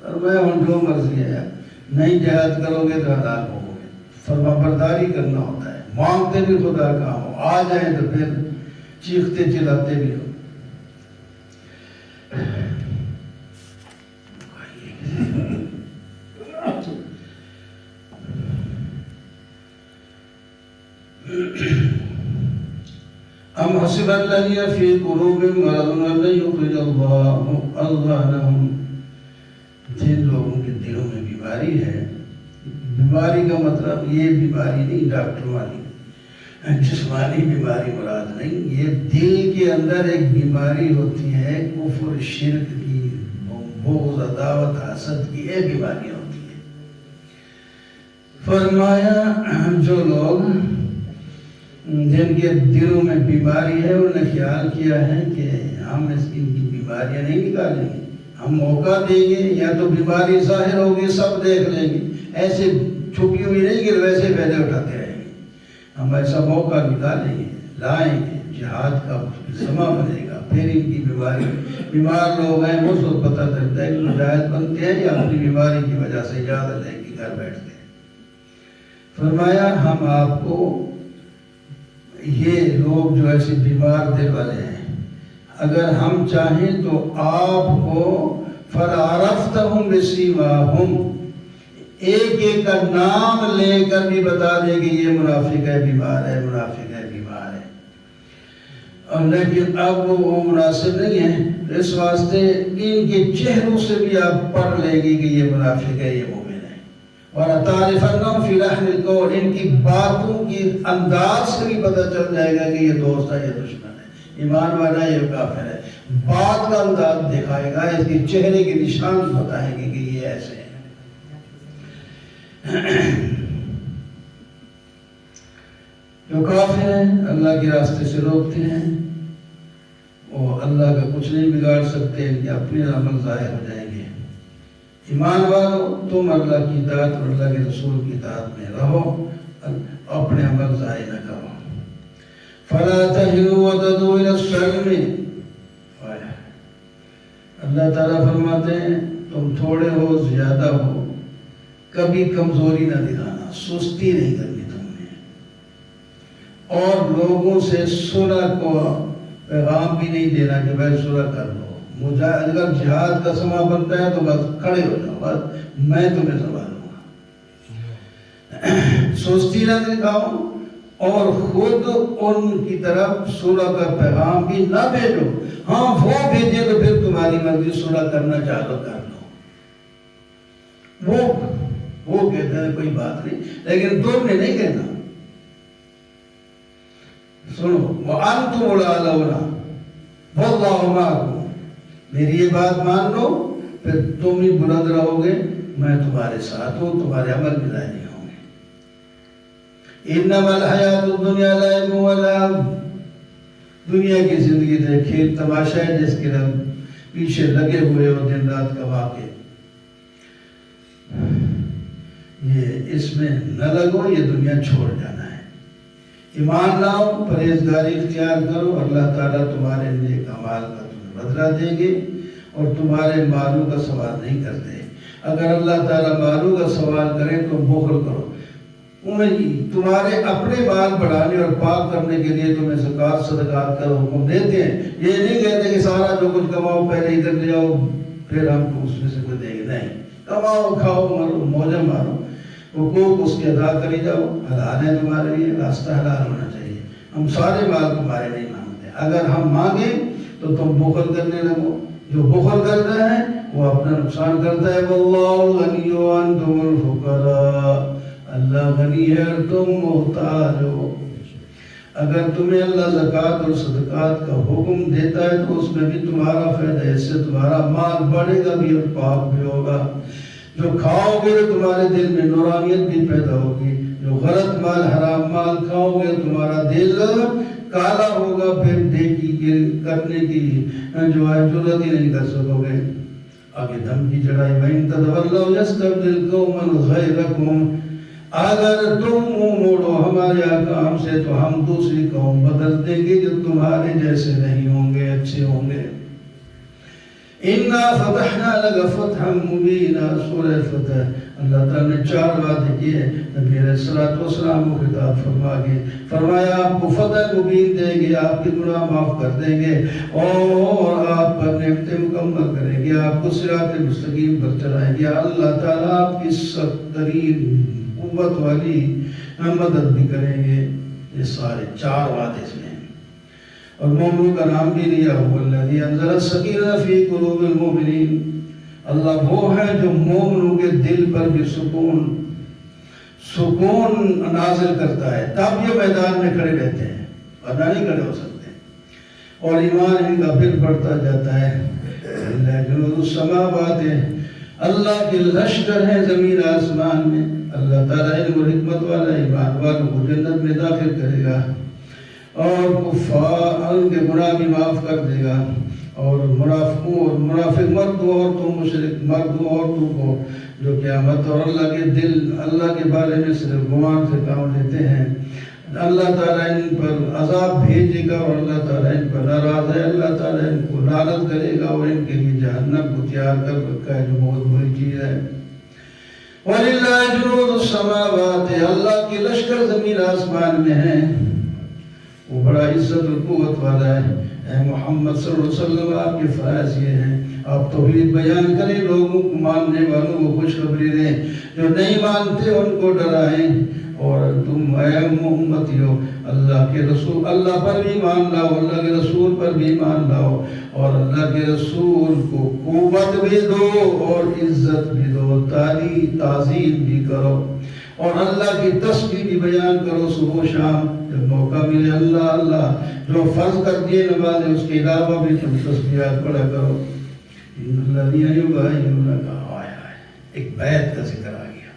اور میں ہوں جو مرضی ہے، نہیں جہاد کرو گے تو ہلاک ہو گے، فرما برداری کرنا ہوتا ہے، مانگتے بھی خدا کا ہو، آ جائیں تو پھر چیختے چلاتے بھی ہو۔ ام حسب الذین فی قلوبہم مرض ان لن یخرج اللہ اضغانہم، جن لوگوں کے دلوں میں بیماری ہے، بیماری کا مطلب یہ بیماری نہیں ڈاکٹر والی، جسمانی بیماری مراد نہیں، یہ دل کے اندر ایک بیماری ہوتی ہے، کفر شرک کی، بغض عداوت حسد کی، یہ بیماری ہوتی ہے۔ فرمایا جو لوگ جن کے دلوں میں بیماری ہے انہوں نے خیال کیا ہے کہ ہم اس کی بیماریاں نہیں نکالیں گے، ہم موقع دیں گے، یا تو بیماری ظاہر ہوگی سب دیکھ لیں گے، ایسے چھپی ہوئی نہیں کہ ویسے پہلے اٹھاتے رہیں گے، ہم ایسا موقع نکالیں گے، لائیں گے، جہاد کا سما بنے گا، پھر ان کی بیماری، بیمار لوگ ہیں وہ سب پتہ چلتا ہے کہ مجاہد بنتے ہیں یا اپنی بیماری کی وجہ سے اجازت لے کے گھر بیٹھتے ہیں۔ فرمایا ہم آپ کو یہ لوگ جو ایسے بیمار دل والے ہیں، اگر ہم چاہیں تو آپ کو فَلَعَرَفْتَهُمْ بِسِيمَاهُمْ، ایک ایک کا نام لے کر بھی بتا دیں کہ یہ منافق ہے، بیمار ہے، منافق ہے، بیمار ہے، اور لیکن اب وہ مناسب نہیں ہے، اس واسطے ان کے چہروں سے بھی آپ پڑھ لیں گے کہ یہ منافق ہے، یہ مومن ہے، اور تعرفنہم فی لحن القول، ان کی باتوں کی انداز سے بھی پتہ چل جائے گا کہ یہ دوست ہے، یہ دشمن ہے، ایمان والا ہے، یہ کافر ہے، بات کا انداز دکھائے گا، اس کے چہرے کے نشان بتائیں گے کہ یہ ایسے ہیں۔ جو کافر ہیں اللہ کے راستے سے روکتے ہیں، وہ اللہ کا کچھ نہیں بگاڑ سکتے، ان کے اپنے عمل ظاہر ہو جائیں گے۔ ایمان والو تم اللہ کی اطاعت اور اللہ کے رسول کی اطاعت میں رہو، اپنے عمل ضائع نہ کرو۔ فَلَا تَهِنُوا وَتَدْعُوا إِلَى السَّلْمِ، اللہ تعالیٰ فرماتے ہیں تم تھوڑے ہو زیادہ ہو، کبھی کمزوری نہ دکھانا، سستی نہیں کرنی تم نے، اور لوگوں سے صلح کو پیغام بھی نہیں دینا کہ بھائی صلح کر لو، اگر جہاد کا سما بنتا ہے تو بس کھڑے ہو جاؤ، بس میں تمہیں سنبھالوں گا، سستی نہ دکھاؤ، اور خود ان کی طرف صلح کا پیغام بھی نہ بھیجو، ہاں وہ بھیجے تو پھر تمہاری مرضی، صلح کرنا چاہو کر لو، وہ کہتے ہیں کوئی بات نہیں، لیکن تم نے نہیں کہنا، سنو وَأَنْتُمُ الْأَعْلَوْنَ وَاللَّهُ مَعَكُمْ، میری یہ بات مان لو، پھر تم ہی بلند رہو گے، میں تمہارے ساتھ ہوں، تمہارے عمل بھی ضائع نہیں ہوں گے۔ إِنَّمَا الْحَيَاةُ الدُّنْيَا لَعِبٌ وَلَعِبٌ، دنیا کی زندگی تو کھیل تماشا ہے جس کے رب پیچھے لگے ہوئے ہو دن رات کما کے، یہ اس میں نہ لگو، یہ دنیا چھوڑ جانا ہے، ایمان لاؤ، پرہیزگاری اختیار کرو، اللہ تعالیٰ تمہارے نیک اعمال کا تمہیں بدلہ دیں گے، اور تمہارے مالوں کا سوال نہیں کرتے، اگر اللہ تعالیٰ مالوں کا سوال کرے تو بخل کرو، تمہارے اپنے مال بڑھانے اور پاک کرنے کے لیے تمہیں زکوٰۃ صدقات کا حکم دیتے ہیں، یہ نہیں کہتے کہ سارا جو کچھ کماؤ پہلے ادھر لے آؤ پھر ہم کو اس میں سے کوئی دیں گے، نہیں، کماؤ کھاؤ مرو موجہ مارو، حقوق اس کے ادا کری جاؤ، حلال ہے تمہارے لیے، راستہ حلال ہونا چاہیے، ہم سارے مال تمہارے نہیں مانگتے، اگر ہم مانگیں تو تم بخل کرنے لگو، جو بخل کرتا ہے وہ اپنا نقصان کرتا ہے، واللہ غنی وانتم الفقراء، اللہ غنی ہے اور تم محتاج ہو۔ اگر تمہیں اللہ زکوٰۃ اور صدقات کا حکم دیتا ہے تو اس میں بھی تمہارا فائدہ ہے، اس سے تمہارا مال بڑھے گا بھی اور پاک بھی ہوگا، جو کھاؤ گے تو تمہارے دل میں نورانیت بھی پیدا ہوگی، جو غلط مال حرام مال کھاؤ گے تمہارا دل کالا ہوگا، پھر نیکی کرنے کی جو ہے جرات ہی نہیں کر سکو گے۔ آگے دھمکی چڑھائی، وَإِن تَتَوَلَّوْا يَسْتَبْدِلْ قَوْمًا غَيْرَكُمْ، اگر تم منہ موڑو ہمارے احکام سے تو ہم دوسری قوم بدل دیں گے جو تمہارے جیسے نہیں ہوں گے، اچھے ہوں گے۔ اِنَّا فَتَحْنَا لَكَ فَتْحًا مُبِينًا، سورہ فتح اللہ تعالیٰ نے 4 وعدے کیے، نبی علیہ السلام کو خطاب فرما کے فرمایا آپ کو فتح مبین دیں گے، آپ کے گناہ معاف کر دیں گے اور آپ پر نعمتیں مکمل کریں گے، آپ کو صراط مستقیم پر چلائیں گے۔ اللہ تعالیٰ آپ کی سخت ترین قوت والی مدد بھی کریں گے۔ یہ سارے 4 وعدے اس میں ہیں۔ اور مومنوں کا نام بھی لیا، هو الذی انزل السکینہ فی قلوب المؤمنین، اللہ وہ ہے جو مومنوں کے دل پر بھی سکون نازل کرتا ہے، تب یہ میدان میں کھڑے رہتے ہیں ورنہ نہیں کھڑے ہو سکتے، اور ایمان ان کا پھر بڑھتا جاتا ہے۔ جنود السماوات، اللہ کے لشکر ہیں زمین آسمان میں۔ اللہ تعالیٰ علم و حکمت والا ایمان والوں کو جنت میں داخل کرے گا اور کفار ان کے گناہ بھی معاف کر دے گا، اور منافق مردوں عورتوں، مشرک مردوں عورتوں کو جو قیامت اور اللہ کے دل اللہ کے بارے میں صرف گمان سے کام لیتے ہیں، اللہ تعالیٰ ان پر عذاب بھیجے گا اور اللہ تعالیٰ ان پر ناراض ہے، اللہ تعالیٰ ان کو لعنت کرے گا اور ان کے لیے جہنم کو تیار کر رکھا ہے جو بہت بری چیز ہے۔ وَلِلَّهِ جُنُودُ السَّمَاوَاتِ، اللہ کے لشکر زمین آسمان میں ہیں، وہ بڑا عزت اور قوت والا ہے۔ اے محمد صلی اللہ علیہ وسلم، آپ کے فرائض یہ ہیں، آپ توحید بیان کریں، لوگوں کو ماننے والوں کو خوشخبری دیں، جو نہیں مانتے ان کو ڈرائیں، اور تم اے امتیو اللہ کے رسول، اللہ پر بھی مان لاؤ، اللہ کے رسول پر بھی مان لاؤ، اور اللہ کے رسول کو قوت بھی دو اور عزت بھی دو، تعظیم بھی کرو، اور اللہ کی تسبیح بھی بیان کرو صبح و شام جب موقع ملے۔ اللہ اللہ جو فرض کر دیے نماز اس کے علاوہ بھی تم تسبیحات پڑھا کرو۔ الذین یبایعونک، ایک بیعت کا ذکر آ گیا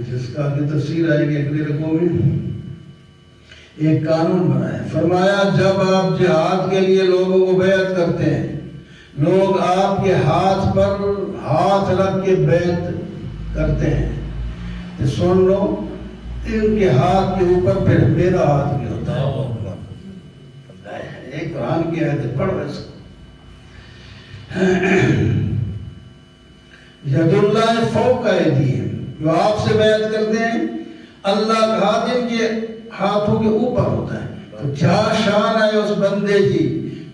جس کا آگے تفسیر آئے گی اگلے رکوع میں۔ ایک قانون بنایا، فرمایا جب آپ جہاد کے لیے لوگوں کو بیعت کرتے ہیں، لوگ آپ کے ہاتھ پر ہاتھ رکھ کے بیعت کرتے ہیں تو سن لو، ان کے ہاتھ کے اوپر پھر میرا ہاتھ بھی ہوتا ہے۔ ایک قرآن کی آیت پڑھ اس کو، ید اللہ فوق ایدیہم، جو آپ سے بیعت کرتے ہیں اللہ کا ہاتھ ان کے ہاتھوں کے اوپر ہوتا ہے۔ تو کیا شان ہے اس بندے کی،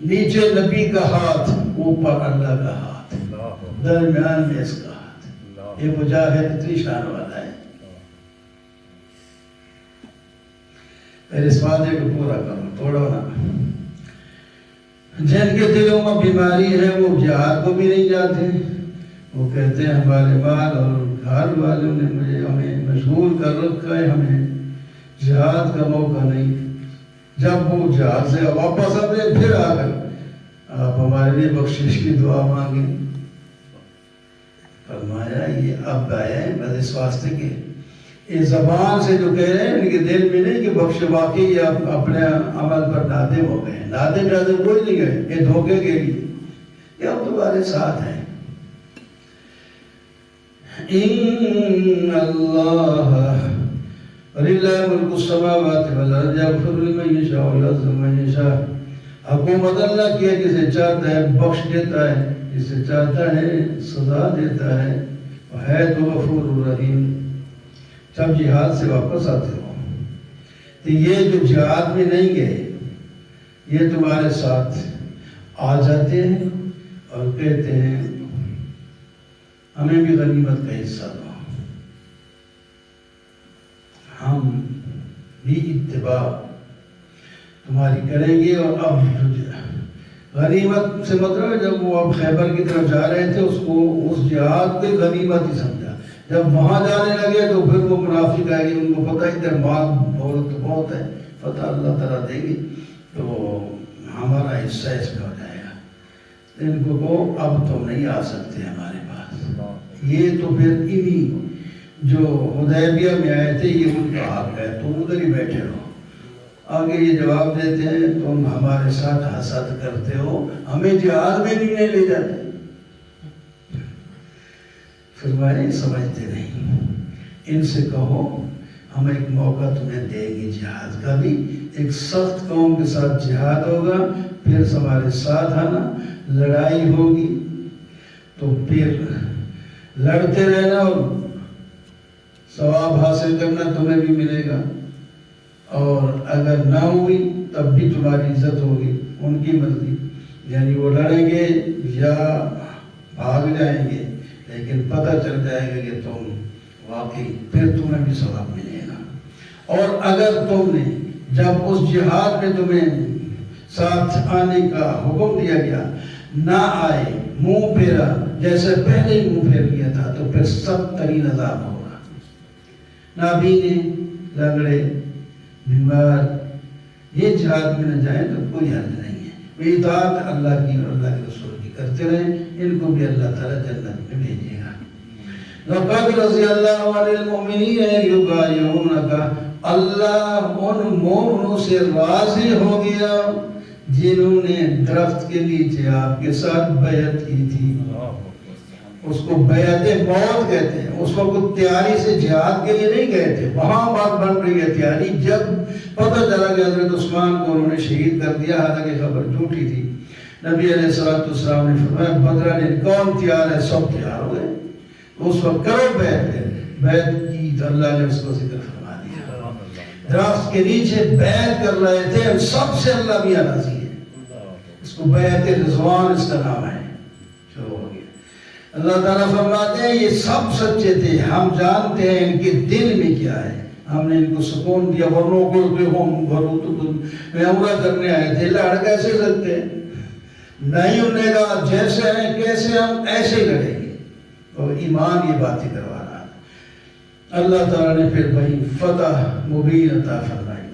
نیچے نبی کا ہاتھ، اوپر اللہ کا ہاتھ، درمیان میں اس کا ہاتھ۔ یہ مجاہد اتنی شان والا ہے۔ پھر اس وعدے کو پورا کرو، توڑو نہ۔ جن کے دلوں میں بیماری ہے وہ جہاد کو بھی نہیں جاتے، وہ کہتے ہیں ہمارے مال اور گھر والوں نے ہمیں مشغول کر رکھا ہے، ہمیں جہاد کا موقع نہیں۔ جب وہ جہاد سے واپس آتے پھر آ کر آپ ہمارے لیے بخشش کی دعا مانگیں۔ فرمایا یہ اب آیا ہے بس اس واسطے کہ اس زبان سے جو کہہ رہے ہیں ان کے دل میں نہیں کہ بخش، واقعی یہ اپنے عمل پر نادم ہو گئے، نادم کوئی نہیں گئے، یہ دھوکے کے لیے یہ اب تمہارے ساتھ ہیں۔ ان اللہ وللہ ملک السماوات والارض یغفر لمن یشاء ویعذب من یشاء، حکومت اللہ کی ہے، جسے چاہتا ہے بخش دیتا ہے، جسے چاہتا ہے سزا دیتا ہے تو غفور الرحیم۔ جب جہاد سے واپس آتے ہو تو یہ جو جہاد میں نہیں گئے یہ تمہارے ساتھ آ جاتے ہیں اور کہتے ہیں ہمیں بھی غنیمت کا حصہ دو، ہم بھی اتباع تمہاری کریں گے۔ اور اب غنیمت سے مطلب جب وہ اب خیبر کی طرف جا رہے تھے اس جہاد کو غنیمت ہی سمجھا، جب وہاں جانے لگے تو پھر وہ منافق آئے گی، ان کو پتہ ہی تھا مال دولت بہت ہے، فتح اللہ تعالیٰ دے گی تو ہمارا حصہ اس میں ہو جائے گا۔ ان کو کہو اب تو نہیں آ سکتے ہمارے پاس، یہ تو پھر انہی جو حدیبیہ میں آئے تھے یہ ان کا حق ہے، تم ادھر ہی بیٹھے رہو۔ آگے یہ جواب دیتے ہیں تم ہمارے ساتھ حسد کرتے ہو، ہمیں جہاد میں بھی نہیں لے جاتے۔ فرمایا سمجھتے نہیں، ان سے کہو ہم ایک موقع تمہیں دیں گے جہاد کا بھی، ایک سخت قوم کے ساتھ جہاد ہوگا، پھر ہمارے ساتھ آنا، لڑائی ہوگی تو پھر لڑتے رہنا اور ثواب حاصل کرنا تمہیں بھی ملے گا، اور اگر نہ ہوئی تب بھی تمہاری عزت ہوگی، ان کی مرضی، یعنی وہ لڑیں گے یا بھاگ جائیں گے، لیکن پتہ چل جائے گا کہ تم واقعی، پھر تمہیں بھی ثواب ملے گا۔ اور اگر تم نے جب اس جہاد میں تمہیں ساتھ آنے کا حکم دیا گیا نہ آئے، منہ پھیرا جیسے پہلے ہی منہ پھیر لیا تھا، تو پھر سخت ترین عذاب ہوگا۔ نابینے، لنگڑے، بیمار یہ جہاد میں نہ جائیں تو کوئی حرج نہیں ہے، وہ اطاعت اللہ کی اور اللہ کے رسول کی کرتے رہیں، ان کو بھی اللہ تعالیٰ جنت میں بھیجے گا۔ لقد رضی اللہ عن المؤمنین یبایعونک، اللہ ان مومنوں سے راضی ہو گیا جنہوں نے درخت کے نیچے آپ کے ساتھ بیعت کی تھی۔ اس کو بیعت موت کہتے ہیں، اس کو کوئی تیاری سے جہاد کے لیے نہیں گئے تھے، وہاں بات بن رہی ہے تیاری، جب پتہ چلا کہ حضرت عثمان کو انہوں نے شہید کر دیا، حالانکہ خبر جھوٹی تھی، نبی علیہ السلام نے فرمایا بدرہ نے کون تیار ہے، سب تیار ہو گئے، اس وقت کرو بیعت کی، تو اللہ نے اس کو ذکر فرما دیا، درخت کے نیچے بیعت کر رہے تھے، سب سے اللہ بھی راضی ہے، اس کو بیعت رضوان اس کا نام ہے۔ اللہ تعالیٰ فرماتے ہیں یہ سب سچے تھے، ہم جانتے ہیں ان کے دل میں کیا ہے، ہم نے ان کو سکون دیا، ورنوں کو میں عمرہ کرنے آئے تھے، لڑ کیسے سکتے ہیں، نہیں انہوں نے کہا جیسے ہیں کیسے ہم ایسے لڑیں گے، اور ایمان یہ باتیں کروا رہا تھا۔ اللہ تعالیٰ نے پھر وہی فتح مبین عطا فرمائی،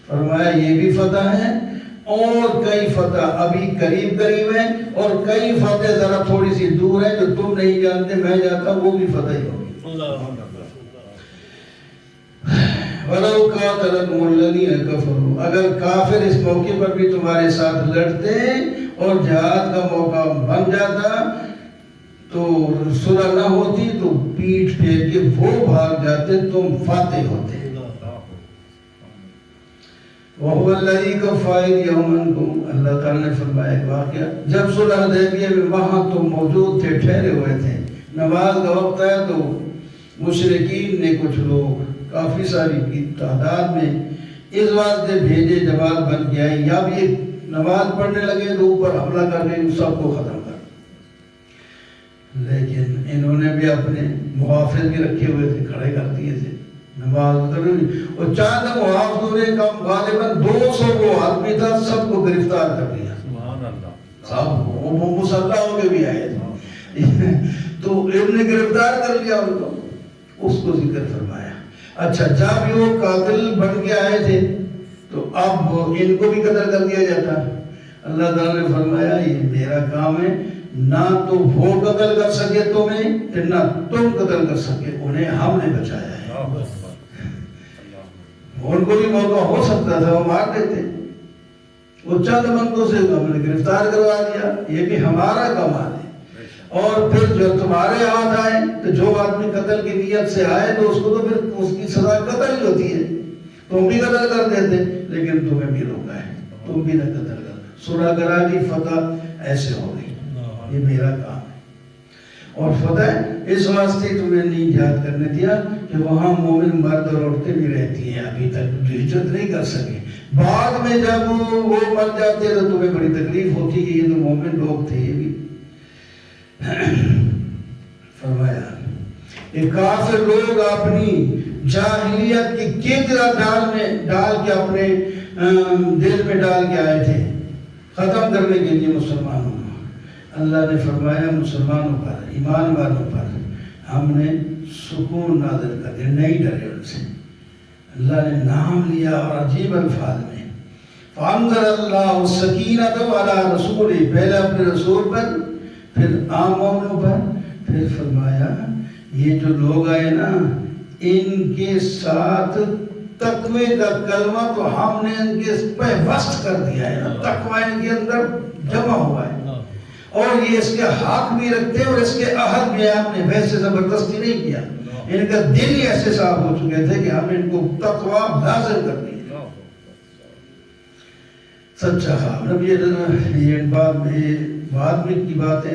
فرمایا یہ بھی فتح ہے اور کئی فتح ابھی قریب ہیں، اور کئی فتح ذرا تھوڑی سی دور ہیں جو تم نہیں جانتے، میں جانتا ہوں، وہ بھی فتح ہی ہوگی۔ وَلَوْ قَاتَلَكُمُ الَّذِينَ كَفَرُوا، اگر کافر اس موقع پر بھی تمہارے ساتھ لڑتے اور جہاد کا موقع بن جاتا تو صلح نہ ہوتی تو پیٹھ پھیر کے وہ بھاگ جاتے، تم فاتح ہوتے۔ وَهُوَ الَّذِي كَفَّ أَيْدِيَهُمْ عَنكُمْ، اللہ تعالیٰ نے فرمایا ایک واقعہ، جب صلح حدیبیہ میں وہاں تم موجود تھے، ٹھہرے ہوئے تھے، نماز کا وقت ہے تو مشرکین نے کچھ لوگ کافی ساری کی تعداد میں اس واسطے بھیجے جماعت بن کے آئی، یا بھی نماز پڑھنے لگے تو اوپر حملہ کر کے سب کو ختم کر، لیکن انہوں نے بھی اپنے محافظ بھی رکھے ہوئے تھے، کھڑے کر دیے تھے، نماز اور چاند محافظوں نے کم غالباً 200 وہ آدمی تھا، سب کو گرفتار کر لیا، سب وہ مسلح ہو کے بھی آئے تھے تو انہوں نے گرفتار کر لیا ان کو، اس کو ذکر فرمایا۔ اچھا جب وہ قاتل بن کے آئے تھے تو اب ان کو بھی قتل کر دیا جاتا، اللہ تعالیٰ نے فرمایا یہ میرا کام ہے، نہ تو وہ قتل کر سکے تمہیں پھر نہ تم قتل کر سکے انہیں، ہم نے بچایا ہے۔ ان کو بھی موقع ہو سکتا تھا وہ مار دیتے، وہ چند بندوں سے ہم نے گرفتار کروا دیا، یہ بھی ہمارا کمال ہے۔ اور پھر جو تمہارے ہاتھ آئے تو جو آدمی قتل کی نیت سے آئے تو اس کو تو پھر اس کی سزا قتل ہی ہوتی ہے، تم بھی قتل کر دیتے، لیکن تمہیں بھی روکا ہے، تم بھی نہ قتل کر، صلح کرا دی، فتح ایسے ہو گئی، یہ میرا کام ہے۔ اور فتح اس واسطے تمہیں نہیں جہاد کرنے دیا کہ وہاں مومن مرد اور عورتیں بھی رہتی ہیں، ابھی تک ہجرت نہیں کر سکے، بعد میں جب وہ مر جاتے تو تمہیں بڑی تکلیف ہوتی کہ یہ تو مومن لوگ تھے۔ یہ بھی فرمایا کہ کافر لوگ اپنی جاہلیت کی کیچڑا ڈال کے اپنے دل میں ڈال کے آئے تھے ختم کرنے کے لیے مسلمانوں کو، اللہ نے فرمایا مسلمانوں پر، ایمان والوں پر ہم نے سکون نازل کر دیا، نہیں ڈرے ان سے، اللہ نے نام لیا اور عجیب الفاظ میں، فَأَنزَلَ اللَّهُ السَّكِينَةَ عَلَىٰ رَسُولِهِ، پہلے اپنے رسول پر، پھر عام مومنوں پر، پھر فرمایا یہ جو لوگ آئے نا ان کے ساتھ تقوی کا کلمہ تو ہم نے ان کے پہ وسط کر دیا ہے، تقوی ان کے اندر جمع ہوا ہے، اور یہ اس کے حق بھی رکھتے ہیں اور اس کے عہد بھی ہم نے ویسے زبردستی نہیں کیا، ان کا دل ہی ایسے صاف ہو چکے تھے کہ ہم ان کو تقوی لازم کر دیں۔ سچا خواب نبی یہ بعد میں کی باتیں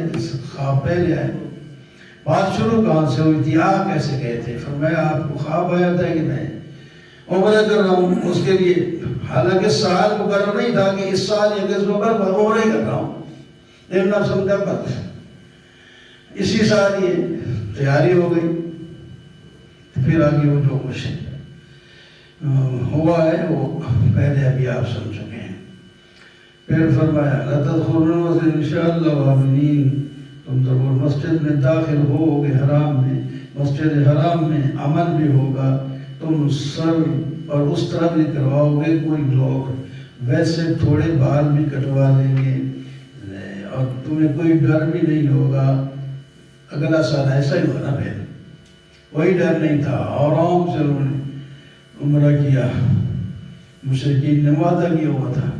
خواب پہلے آئے، بات شروع کہاں سے ہوئی تھی، آپ کیسے گئے تھے؟ فرمایا آپ کو خواب آیا تھا کہ میں عمرہ کر رہا ہوں، اس کے لیے حالانکہ سال مقرر نہیں تھا کہ اس سال یا کس پر عمرہ کر رہا ہوں، لیکن نہ سمجھا بات اسی سال یہ تیاری ہو گئی، پھر آگے وہ جو کچھ ہوا ہے وہ پہلے ابھی آپ سمجھ چکے ہیں۔ پھر فرمایا لَتَدْخُلُونَ انشاءاللہ آمنین، تم ضرور مسجد میں داخل ہوگے، حرام میں، مسجد حرام میں امن بھی ہوگا، تم سر اور اس طرح بھی کرواؤ گے، کوئی لوگ ویسے تھوڑے بال بھی کٹوا لیں گے اور تمہیں کوئی ڈر بھی نہیں ہوگا۔ اگلا سال ایسا ہی ہوا نا، پھر کوئی ڈر نہیں تھا، آرام سے انہوں نے عمرہ کیا، مشرکین نے وعدہ کیا ہوا تھا۔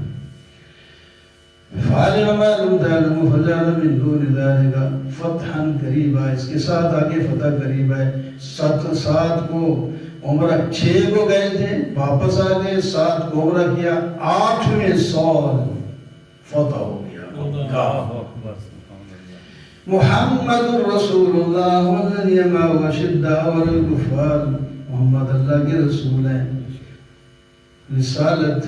فَعَلِمَ مَا لَمْ تَعْلَمُوا فَجَعَلَ مِن دُونِ ذَلِكَ فَتْحًا قَرِيبًا، اس کے ساتھ آگے فتح قریب ہے۔ 7 کو عمرہ 6 کو گئے تھے، واپس آ گئے، 7 کو عمرہ کیا، 8ویں سال فتح ہو گیا۔ محمد رسول اللہ والذین معه اشداء علی الکفار، محمد اللہ کے رسول ہیں۔ رسالت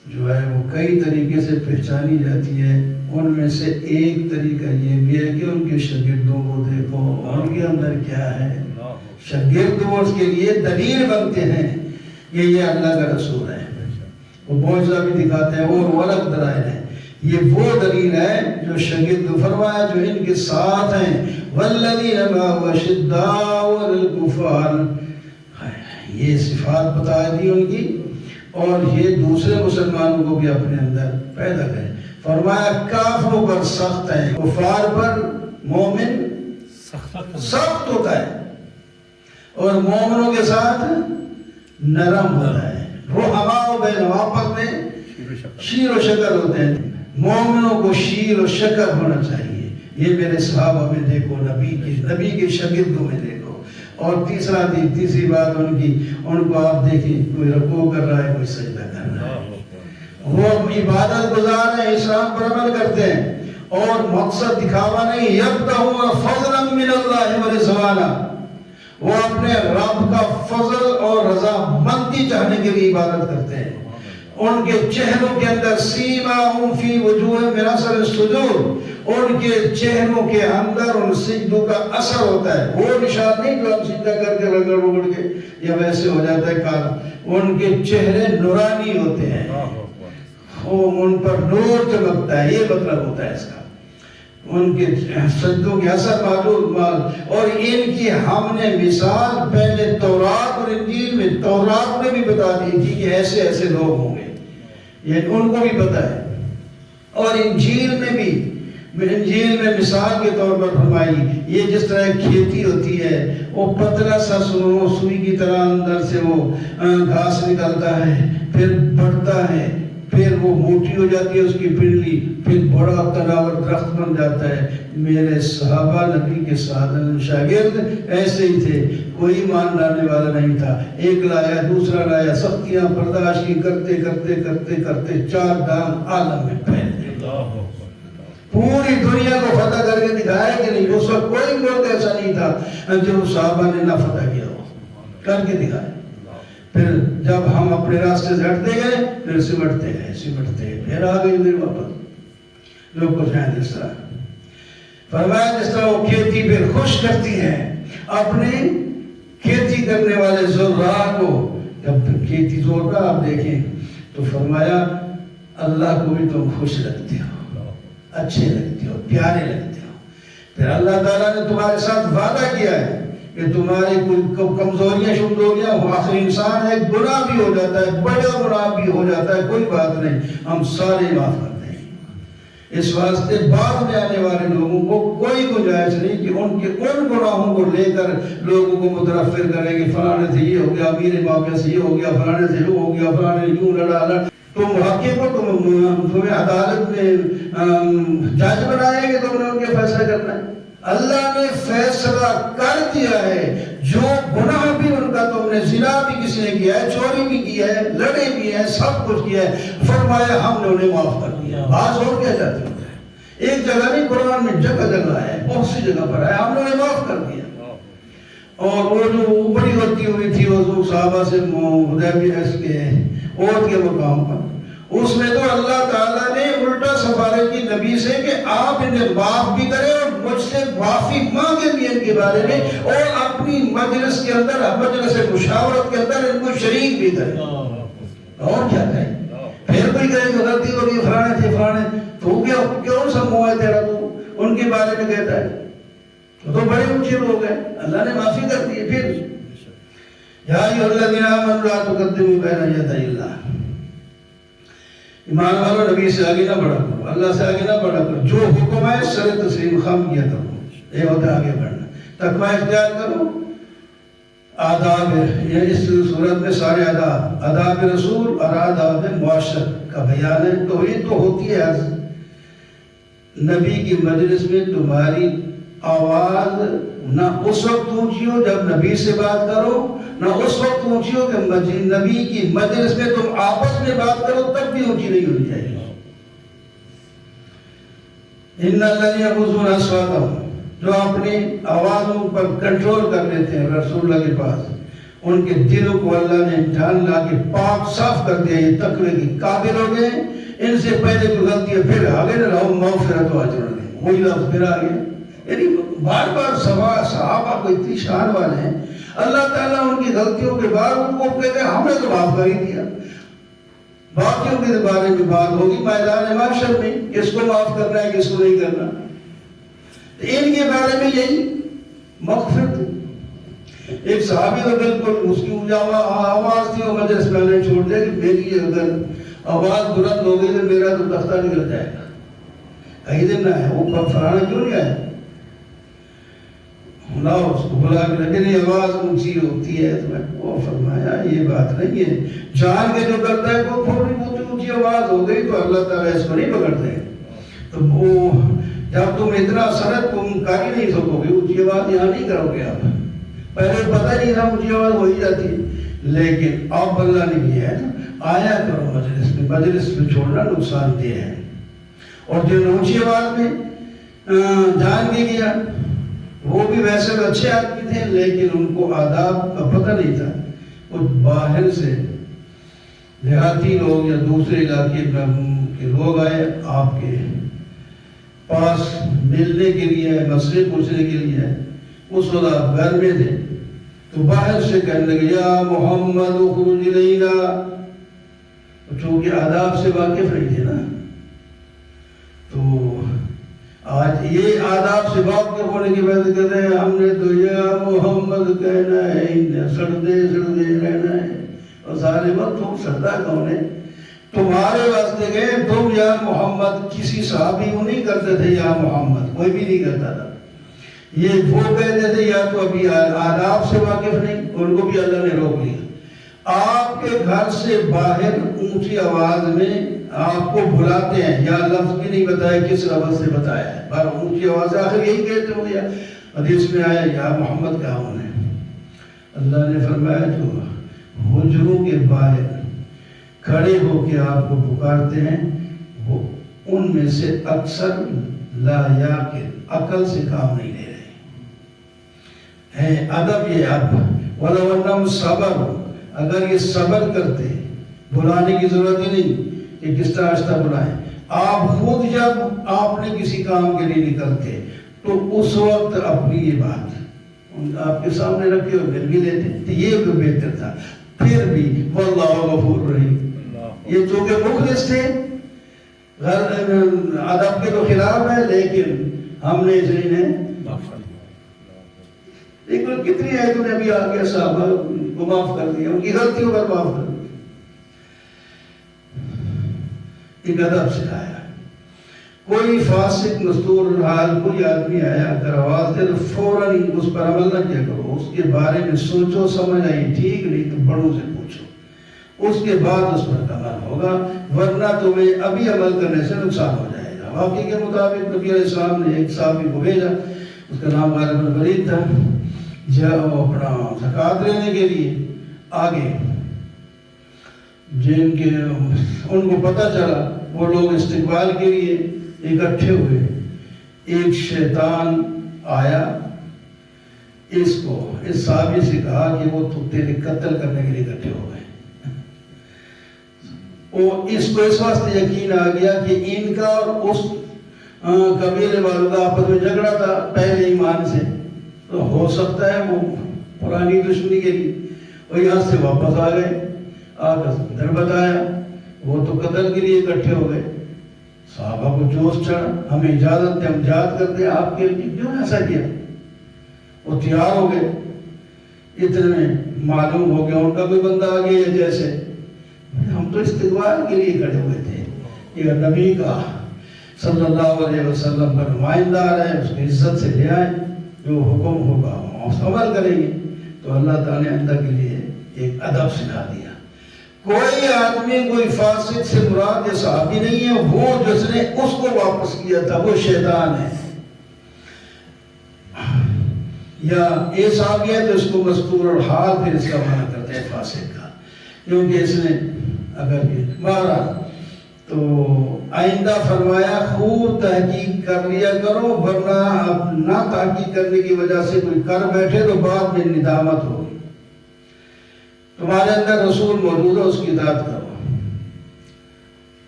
جو ہے وہ کئی طریقے سے پہچانی جاتی ہے، ان میں سے ایک طریقہ یہ بھی ہے کہ ان کے شاگردوں کو دیکھو ان کے اندر کیا ہے۔ شاگرد اس کے لیے دلیل بنتے ہیں کہ یہ اللہ کا رسول ہے، وہ معجزہ بھی دکھاتے ہیں، وہ الگ دلائل ہے۔ یہ وہ دلیل ہے جو شاگرد فرمایا جو ان کے ساتھ ہیں، والذین معه اشداء علی الکفار، یہ صفات بتا دی ان کی، اور یہ دوسرے مسلمانوں کو بھی اپنے اندر پیدا کریں۔ فرمایا کافروں پر سخت ہیں، کفار پر مومن سخت ہوتا ہے، اور مومنوں کے ساتھ نرم ہوتا ہے۔ رحماء بین، آپس میں شیر و شکر ہوتے ہیں، مومنوں کو شیر و شکر ہونا چاہیے۔ یہ میرے صحابہ میں دیکھو، نبی کے شاگردوں میں دیکھو۔ اور تیسری بات ان کو آپ دیکھیں، کوئی رکوع کر رہا ہے، کوئی سجدہ کر رہا ہے، وہ عبادت گزار ہیں، اسلام پر عمل کرتے ہیں، اور مقصد دکھاوا نہیں۔ یبتغون فضلا من اللہ ورضوانا، وہ اپنے رب کا فضل اور رضا مندی چاہنے کے لیے عبادت کرتے ہیں۔ ان کے چہروں کے اندر سیماہم فی وجوہہم من اثر السجود، ان کے چہروں کے اندر ان سجدوں کا اثر ہوتا ہے، وہ نشان نہیں جو ہم سجدہ کر کے رگڑ رگڑ کے یا ویسے ہو جاتا ہے کالا، ان کے چہرے نورانی ہوتے ہیں، ان پر نور چمکتا ہے، یہ مطلب ہوتا ہے اس کا، ان کے سجدوں کے اثر معلوم۔ اور ان کی ہم نے مثال پہلے تورات اور انجیل میں، تورات میں بھی بتا دی تھی کہ ایسے ایسے لوگ ہوں گے، یہ ان کو بھی پتا ہے، اور انجیل میں مثال کے طور پر فرمائی، یہ جس طرح کھیتی ہوتی ہے، وہ پتلا سا سوئی کی طرح اندر سے وہ گھاس نکلتا ہے، پھر بڑھتا ہے، پھر وہ موٹی ہو جاتی ہے اس کی پنڈلی، پھر بڑا تناور درخت بن جاتا ہے۔ میرے صحابہ نبی کے شاگرد ایسے ہی تھے، کوئی مان لانے والا نہیں تھا، ایک لایا دوسرا لایا، سختیاں برداشت کی کرتے کرتے کرتے کرتے 4 دام عالم میں پھیل گئے، پوری دنیا کو فتح کر کے دکھایا کہ نہیں۔ اس وقت کوئی ملک ایسا نہیں تھا جو صحابہ نے نہ فتح کیا ہو، کر کے دکھایا۔ پھر جب ہم اپنے راستے سے ہٹتے گئے، پھر سمٹتے گئے، پھر آ گئی ادھر واپس۔ لوگ کچھ ہیں جس طرح فرمایا، جس طرح وہ کھیتی پھر خوش کرتی ہے اپنے کھیتی کرنے والے زراع کو، جب کھیتی زور کا آپ دیکھیں تو فرمایا اللہ کو بھی تم خوش لگتے ہو، اچھے لگتے ہو، پیارے لگتے ہو۔ پھر اللہ تعالیٰ نے تمہارے ساتھ وعدہ کیا ہے کہ تمہاری کوئی کمزوریاں شمزوریاں ہو، آخر انسان ہے، گناہ بھی ہو جاتا ہے، بڑا گناہ بھی ہو جاتا ہے، کوئی بات نہیں، ہم سارے معاف کرتے ہیں۔ اس واسطے بعد میں آنے والے لوگوں کو کوئی گنجائش نہیں کہ ان کے ان گناہوں کو لے کر لوگوں کو متنفر کریں گے، فلانے سے یہ ہو گیا، امیر معافیہ سے یہ ہو گیا، فلانے سے وہ ہو گیا، فلانے یوں لڑا۔ تم حاکم ہو، تمہیں عدالت میں جج بنائے کہ تم نے ان کے فیصلہ کرنا ہے۔ اللہ نے فیصلہ کر دیا ہے جو گناہ بھی ان کا تم نے، زنا بھی کسی نے کیا ہے، چوری بھی کیا ہے، لڑے بھی ہیں، سب کچھ کیا ہے، فرمایا ہم نے انہیں معاف کر دیا۔ بعض اور کیا جاتے ہیں، ایک جگہ نہیں، قرآن میں جگہ جگہ ہے، بہت سی جگہ پر ہے، ہم نے انہیں معاف کر دیا۔ اور وہ جو بڑی غلطی ہوئی تھی حضور صحابہ سے حدیبیہ کے عہد کے مقام پر، اس میں تو اللہ تعالیٰ نے الٹا سفارش کی نبی سے کہ آپ انہیں معاف بھی کریں اور مجھ سے معافی مانگے بھی ان کے بارے میں، اور اپنی مجلس کے اندر، مجلس مشاورت کے اندر ان کو شریک بھی کریں۔ اور کیا کریں؟ پھر کوئی کہے کہ غلطی ہو گئی، فلانے تھے فلانے، تو کیوں سب منہ ہے تیرا، تو ان کے بارے میں کہتا ہے، تو بڑے اونچے لوگ ہیں، اللہ نے معافی کر دی ہے۔ پھر یا ایھا الذین آمنوا لا تقدموا بین یدی اللہ، ایمان والو نبی سے آگے نہ بڑھا کرو، اللہ سے آگے نہ بڑھا کرو، جو حکم ہے سر تسلیم خم کیا کرو، یہ ہوتا ہے آگے بڑھنا، تقوی اختیار کرو۔ آداب یہ اس صورت میں سارے آداب رسول اور آداب معاشرت کا بیان ہے۔ تو یہ تو ہوتی ہے نبی کی مجلس میں تمہاری آواز نہ اس وقت اونچی ہو جب نبی سے بات کرو، نہ اس وقت اونچی ہو کہ نبی کی مجلس میں تم آپس میں بات کرو، تب بھی اونچی نہیں ہونی چاہیے۔ ان الذین یغضون اصواتهم، جو اپنی آوازوں پر کنٹرول کر لیتے ہیں رسول اللہ کے پاس، ان کے دلوں کو اللہ نے امتحان لا کے پاک صاف کر دیا، یہ تقوی کی قابل ہو گئے۔ ان سے پہلے کوئی غلطی ہے پھر آگے نہ رہو، مغفرت و اجر، وہی لفظ پھر آگے، یعنی بار بار صحابہ کو اتنی شان والے ہیں، اللہ تعالیٰ ان کی غلطیوں کے بعد ان کو کہتے ہیں ہم نے تو معاف کر ہی دیا، باقیوں کے بارے میں بات ہوگی میدان محشر میں، کس کو معاف کرنا ہے کس کو نہیں کرنا۔ ان کے بارے میں یہی مغفرت۔ ایک صحابی تو بالکل اس کی آواز تھی، وہ مجلس میں نے چھوڑ دیا کہ میری اگر آواز بلند ہو گئی تو میرا تو تختہ نکل جائے گا، کہیں دن نہ ہے، وہ فلانا کیوں نہیں آیا، اللہ اس کو بلا کے لیکن یہ آواز اونچی ہوتی ہے، تو میں وہ فرمایا یہ بات نہیں ہے، جان کے جو کرتا ہے وہ تھوڑی بہت اونچی آواز ہو گئی تو اللہ تعالیٰ اس کو نہیں پکڑتے ہیں۔ تو وہ جب تم اتنا سرد تم کر ہی نہیں سکو گے، اونچی آواز یہاں نہیں کرو گے آپ، پہلے پتہ نہیں تھا اونچی آواز ہو ہی جاتی ہے، لیکن اب اللہ نے کیا ہے آیا کرو مجلس میں، مجلس میں چھوڑنا نقصان دہ ہے۔ اور جو اونچی آواز میں جان کے گیا وہ بھی ویسے تو اچھے آدمی تھے، لیکن ان کو آداب کا پتہ نہیں تھا، وہ باہر سے دیہاتی لوگ یا دوسرے علاقے کے لوگ آئے آپ کے پاس ملنے کے لیے، مسئلے پوچھنے کے لیے، اس وقت آپ گھر میں تھے، تو باہر سے کہنے لگے یا محمد اخرج الینا، چونکہ آداب سے واقف نہیں تھے نا، تو آج یہ آداب سے واقف ہونے کے بعد کہتے ہیں ہم نے تو یا محمد کہنا ہے، سردے رہنا ہے، اور سارے وقت تم سردہ کون ہے، تمہارے واسطے گئے، تم یا محمد، کسی صحابی وہ نہیں کرتے تھے یا محمد، کوئی بھی نہیں کرتا تھا، یہ وہ کہتے تھے یا تو ابھی آداب سے واقف نہیں، ان کو بھی اللہ نے روک لیا۔ آپ کے گھر سے باہر اونچی آواز میں آپ کو بلاتے ہیں، یا لفظ بھی نہیں بتایا کس لفظ سے بتایا ہے، پر اونچی آواز سے آخر یہی کہتے ہو، یا حدیث میں آیا یا محمد کہا انہیں، اللہ نے فرمایا جو حجروں کے باہر کھڑے ہو کے آپ کو پکارتے ہیں وہ ان میں سے اکثر لا یاقل، عقل سے کام نہیں لے رہے ہیں۔ ادب یہ اب وَلَوْ أَنَّهُمْ صَبَرُوا، اگر یہ صبر کرتے، بلانے کی ضرورت ہی نہیں کہ کس طرح آہستہ بلائیں، آپ خود جب آپ نے کسی کام کے لیے نکلتے تو اس وقت اپنی یہ بات آپ کے سامنے رکھے اور مل بھی لیتے، تو یہ بھی بہتر تھا۔ پھر بھی واللہ غفور رحیم، یہ جو کہ مخلص تھے، ادب کے تو خلاف ہے، لیکن ہم نے اسے انہیں لیکن کتنی آیتوں نے ابھی آگے صحابہ کو معاف کر دیا، ان کی غلطیوں پر معاف کر دیا، ایک ادب سکھایا۔ کوئی فاسق مستور حال کوئی آدمی آیا اگر آواز دے تو فوراً اس پر عمل نہ کیا کرو، اس کے بارے میں سوچو سمجھ آئی ٹھیک، نہیں تو بڑوں سے پوچھو، اس کے بعد اس پر عمل ہوگا، ورنہ تمہیں ابھی عمل کرنے سے نقصان ہو جائے گا۔ واقعی کے مطابق نبی علیہ السلام نے ایک صحابی کو بھیجا، اس کا نام غالب الولید تھا، وہ اپنا زکوٰۃ لینے کے لیے آگے جن کے ان کو پتہ چلا، وہ لوگ استقبال کے لیے اکٹھے ہوئے. ایک شیطان آیا اس صحابی سے کہا کہ وہ تو تیرے قتل کرنے کے لیے اکٹھے ہو گئے. اس کو اس واسطے یقین آ گیا کہ ان کا اور اس قبیلے والوں کا آپس میں جھگڑا تھا پہلے ایمان سے، تو ہو سکتا ہے وہ پرانی دشمنی کے لیے اور یہاں سے واپس آ گئے. آ کر ادھر بتایا، وہ تو قتل کے لیے اکٹھے ہو گئے. صحابہ کو جوش چڑھا، ہمیں اجازت دے، ہم جہاد کرتے ہیں آپ کے لیے، کیوں ایسا کیا؟ وہ تیار ہو گئے. اتنے میں معلوم ہو گیا ان کا کوئی بندہ آ گیا، جیسے ہم تو استقبال کے لیے کھڑے ہوئے تھے، یہ نبی کا صلی اللہ علیہ وسلم کا نمائندہ آ رہا ہے، اس کی عزت سے لے آئے، جو حکم ہوگا ہم عمل کریں گے. تو اللہ تعالیٰ نے اندر کے لیے ایک ادب سکھا دیا. کوئی آدمی کوئی فاسق سے مراد یہ صحابی نہیں ہے، وہ جس نے اس کو واپس کیا تھا وہ شیطان ہے. یا یہ صحابی ہے تو اس کو مذکور الحال پھر اس کا معنی کرتے ہیں فاسق کا، کیونکہ اس نے اگر مارا تو آئندہ فرمایا خوب تحقیق کر لیا کرو، ورنہ اب نہ تحقیق کرنے کی وجہ سے کوئی کر بیٹھے تو بعد میں ندامت ہوگی. تمہارے اندر رسول موجود ہے، اس کی اطاعت کرو،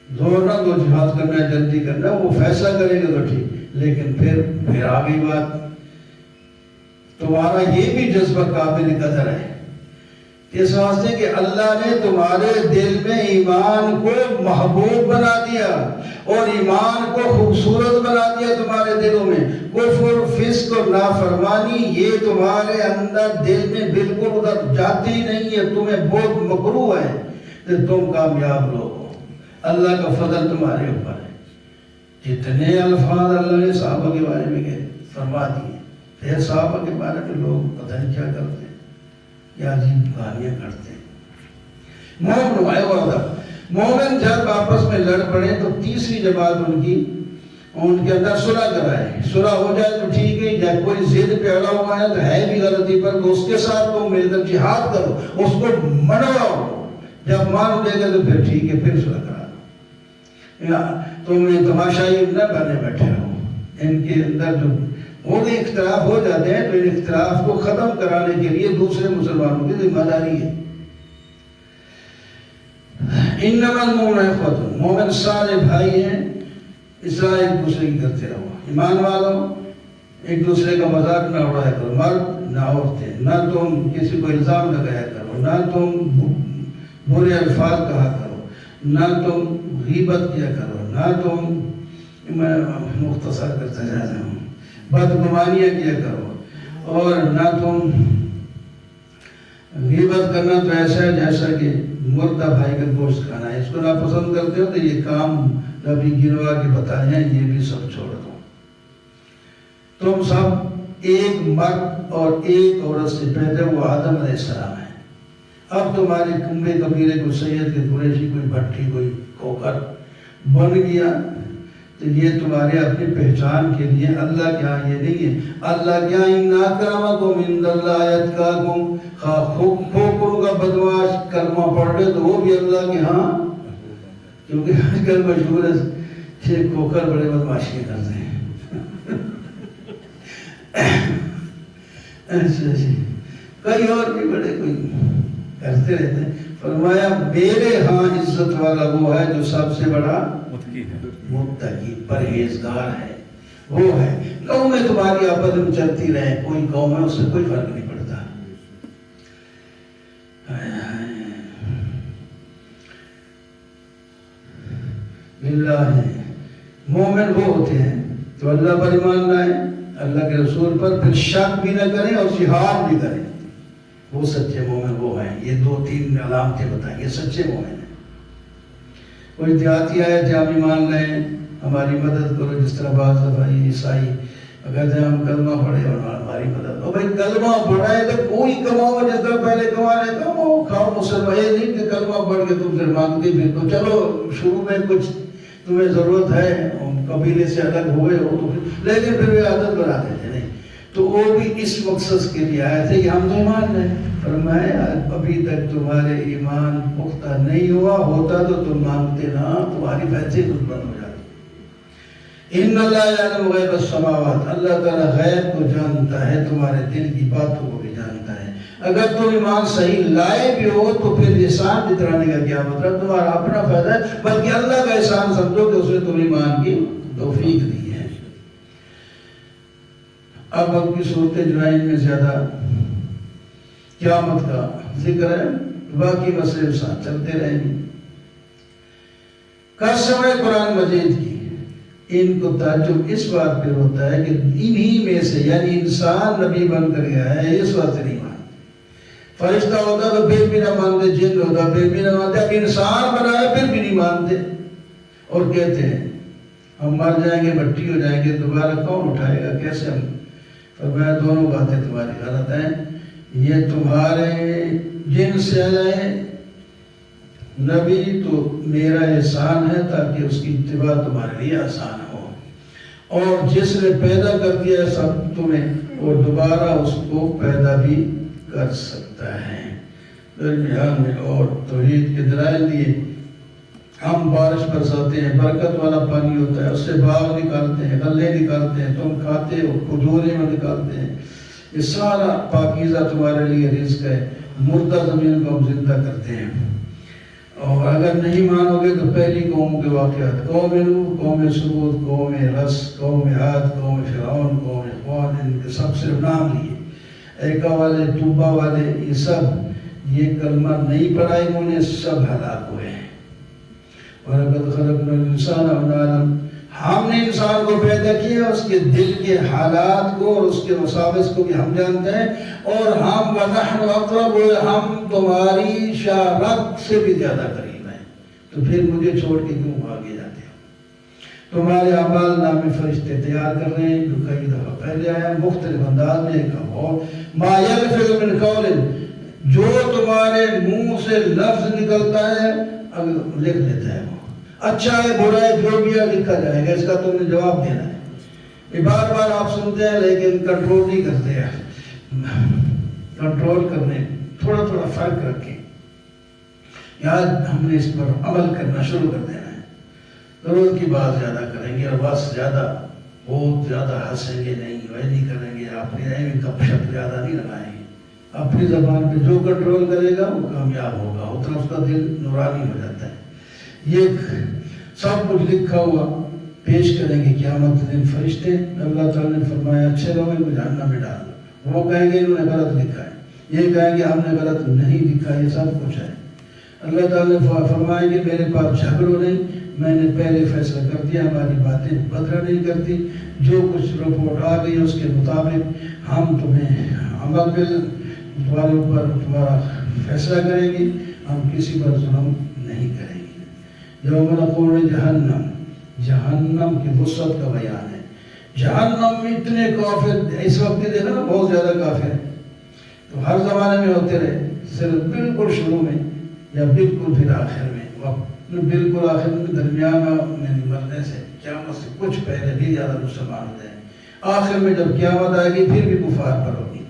زور نہ دو جہاد کرنا ہے، جلدی کرنا ہے، وہ فیصلہ کریں گے تو ٹھیک، لیکن پھر آ گئی بات. تمہارا یہ بھی جذبہ قابل قدر ہے اس واسطے کہ اللہ نے تمہارے دل میں ایمان کو محبوب بنا دیا اور ایمان کو خوبصورت بنا دیا. تمہارے دلوں میں کفر، فسق اور نافرمانی یہ تمہارے اندر دل میں بالکل ادھر جاتی ہی نہیں ہے، تمہیں بہت مکروہ ہے کہ تم کامیاب لوگ ہو. اللہ کا فضل تمہارے اوپر ہے. جتنے الفاظ اللہ نے صحابہ کے بارے میں فرما دیے، پھر صحابہ کے بارے میں لوگ پتہ نہیں کیا کرتے ہیں، کیا عجیب کہانیاں کرتے ہیں. مومن جب آپس میں لڑ پڑے تو تیسری جماعت ان کے اندر صلح کرائے. صلح ہو جائے تو ٹھیک ہے، جب کوئی ضد پہ اڑا ہوا ہے تو ہے بھی غلطی پر، تو اس کے ساتھ تم مل کر جہاد کرو، اس کو منواؤ. جب مان دے گا تو پھر ٹھیک ہے، پھر صلح کرا. تم تماشائی نہ بنے بیٹھے رہو. ان کے اندر جو وہ بھی اختلاف ہو جاتے ہیں تو ان اختلاف کو ختم کرانے کے لیے دوسرے مسلمانوں کی ذمہ داری ہے. انما المؤمنون اخوۃ، مومن سارے بھائی ہیں، اصلاح ایک دوسرے کی کرتے رہو. ایمان والوں ایک دوسرے کا مذاق نہ اڑایا کرو، مرد نہ عورتیں، نہ تم کسی کو الزام لگایا کرو، نہ تم برے الفاظ کہا کرو، نہ تم غیبت کیا کرو، نہ تم، میں مختصر کرتا جا رہا ہوں، بدگمانیاں کیا کرو، اور نہ تم غیبت کرنا تو ایسا ہے جیسا کہ مردہ بھائی کا گوشت کھانا ہے. اس کو ناپسند کرتے ہو تو یہ کام نبی گنوا کے بتائے ہیں، یہ بھی سب چھوڑ دو. تم سب ایک مرد اور ایک عورت سے پیدا، وہ آدم علیہ السلام ہے. اب تمہارے کنبے قبیلے کو سید کے قریشی کوئی بھٹی کوئی کوکر بن گیا تو یہ تمہارے اپنی پہچان کے لیے اللہ کے ہاں یہ نہیں ہے. اللہ کے ہاں ان اکرمکم عند اللہ اتقاکم. کھوکھروں کا بدماش کلمہ پڑھ رہے تو وہ بھی اللہ کے ہاں، کیونکہ آج کل مشہور ہے کہ کھوکھر بڑے بدماشی کرتے ہیں. کئی اور بھی بڑے کوئی کرتے رہتے ہیں. فرمایا میرے ہاں عزت والا وہ ہے جو سب سے بڑا متقی پرہیزگار ہے، وہ ہے. قومیں تمہاری آپس میں چلتی رہے، کوئی قوم ہے اس سے کوئی فرق نہیں پڑتا. اللہ مومن وہ ہوتے ہیں تو اللہ پر ایمان لائیں، اللہ کے رسول پر، پھر شک بھی نہ کریں اور جہاد بھی کریں. وہ سچے مومن وہ ہیں. یہ 2-3 علامتیں بتائیں، یہ سچے مومن ہیں. کوئی دیہاتی آئے تھے ہم ایمان لائیں، ہماری مدد کرو. جس طرح بعض دفعہ عیسائی اگر ہم کلمہ پڑھے اور ہماری مدد. اور بھائی کلمہ پڑھائے تو کوئی کماؤ، جس طرح پہلے کما رہے کماؤ کھاؤ. مسلمان یہ نہیں کہ کلمہ پڑھ کے تم سے مانگتے پھر تو چلو شروع میں کچھ تمہیں ضرورت ہے، قبیلے سے الگ ہوئے ہو تو لیکن پھر وہ عادت بنا دیتے. نہیں، تو وہ بھی اس مقصد کے لیے آئے تھے کہ ہم تو ایمان لیں. فرمایا ابھی تک تمہارے ایمان پختہ نہیں ہوا ہوتا تو تم مانگتے نہ، تمہاری بحثیں خود بند ہو جاتی. ان اللہ یعلم غیب السماوات، اللہ تعالیٰ غیب کو جانتا ہے، تمہارے دل کی باتوں کو بھی جانتا ہے. اگر تم ایمان صحیح لائے بھی ہو تو پھر احسان جترانے کا کیا مطلب؟ تمہارا اپنا فائدہ ہے، بلکہ اللہ کا احسان سمجھو کہ اس نے تم ایمان کی توفیق دی ہے. اب کی صورت جرائم میں زیادہ قیامت کا ذکر ہے، باقی مسئلے ساتھ چلتے رہیں گے. قسم ہے قرآن مجید کی، ان کو تعجب اس بات پہ ہوتا ہے کہ انہی میں سے یعنی انسان نبی بن کر گیا ہے، اس وقت نہیں مانتے. فرشتہ ہوتا تو پھر بھی نہ مانتے، جن ہوتا پھر بھی نہ مانتے، اب انسان بنا ہے پھر بھی نہیں مانتے اور کہتے ہیں ہم مر جائیں گے، مٹی ہو جائیں گے، دوبارہ کون اٹھائے گا، کیسے ہم؟ فرمایا دونوں باتیں تمہاری غلط ہیں. یہ تمہارے جن سے ہے نبی تو میرا احسان ہے تاکہ اس کی اتباع تمہارے لیے آسان ہو، اور جس نے پیدا کر دیا ہے سب تمہیں، اور دوبارہ اس کو پیدا بھی کر سکتا ہے. درمیان میں اور توحید کے دلائل دیے. ہم بارش برساتے ہیں، برکت والا پانی ہوتا ہے، اس سے باغ نکالتے ہیں، غلے نکالتے ہیں، تم کھاتے ہو، کھجورے میں نکالتے ہیں. یہ سارا پاکیزہ تمہارے لیے رزق ہے. مردہ زمین کو ہم زندہ کرتے ہیں. اور اگر نہیں مانو گے تو پہلی قوموں کے واقعات، قوم نوح، قوم ثمود، قوم رس، قوم عاد، قوم فرعون، قوم اخوان، ان کے سب سے نام لیے. ایکا والے، توبہ والے، یہ سب یہ کلمہ نہیں پڑھا انہوں نے، سب ہلاک ہوئے ہیں. وَلَقَدْ خَلَقْنَا الْإِنسَانَ وَنَعْلَمُ، ہم نے انسان کو پیدا کیا، اس کے دل کے حالات کو اور اس کے وساوس کو بھی ہم جانتے ہیں، اور ہم وَنَحْنُ أَقْرَبُ، ہم تمہاری شارت سے بھی زیادہ قریب ہیں. تو پھر مجھے چھوڑ کے کیوں آگے جاتے ہو؟ تمہارے اعمال نامے فرشتے تیار کر رہے ہیں، جو کئی دفعہ پہلے آیا مختلف انداز میں. ایک اور مَا يَلْفِظُ مِنْ قَوْلٍ، جو تمہارے منہ سے لفظ نکلتا ہے اگر لکھ لیتا ہے، وہ اچھا ہے برا ہے جو بھی ہے لکھا جائے گا، اس کا تم نے جواب دینا ہے. یہ بار بار آپ سنتے ہیں لیکن کنٹرول نہیں کرتے ہیں. کنٹرول کرنے تھوڑا تھوڑا فرق رکھ کے یاد ہم نے اس پر عمل کرنا شروع کر دینا ہے. ضرورت کی بات زیادہ کریں گے اور بس زیادہ بہت زیادہ ہنسیں گے نہیں، وہ نہیں کریں گے. اپنی رائے میں گپ شپ زیادہ نہیں لگائیں گے. اپنی زبان پہ جو کنٹرول کرے گا وہ کامیاب ہوگا، اتنا اس کا دل نورانی ہو جاتا ہے. یہ سب کچھ لکھا ہوا پیش کریں گے قیامت کے دن فرشتے. اللہ تعالیٰ نے فرمایا اچھے لوگوں کو جہنم میں ڈال دو. وہ کہیں گے انہوں نے غلط لکھا ہے، یہ کہیں گے ہم نے غلط نہیں لکھا، یہ سب کچھ ہے. اللہ تعالیٰ نے فرمائیں گے میرے پاس جھگڑو نہیں، میں نے پہلے فیصلہ کر دیا، ہماری باتیں بدلا نہیں کرتی. جو کچھ رپورٹ آ گئی اس کے مطابق ہم تمہیں عمل میں تمہارے اوپر تمہارا فیصلہ کریں گے، ہم کسی پر ظلم نہیں کریں گے. یوم نقول جہنم، جہنم کی وسعت کا بیان ہے. جہنم میں اتنے کافر اس وقت دیکھا نا، بہت زیادہ کافر ہیں. تو ہر زمانے میں ہوتے رہے، صرف بالکل شروع میں یا بالکل پھر آخر میں. بالکل آخر میں درمیان میں مرنے سے قیامت سے کچھ پہلے بھی زیادہ مسلمان ہو جائیں. آخر میں جب قیامت آئے گی پھر بھی کفار پر ہوگی.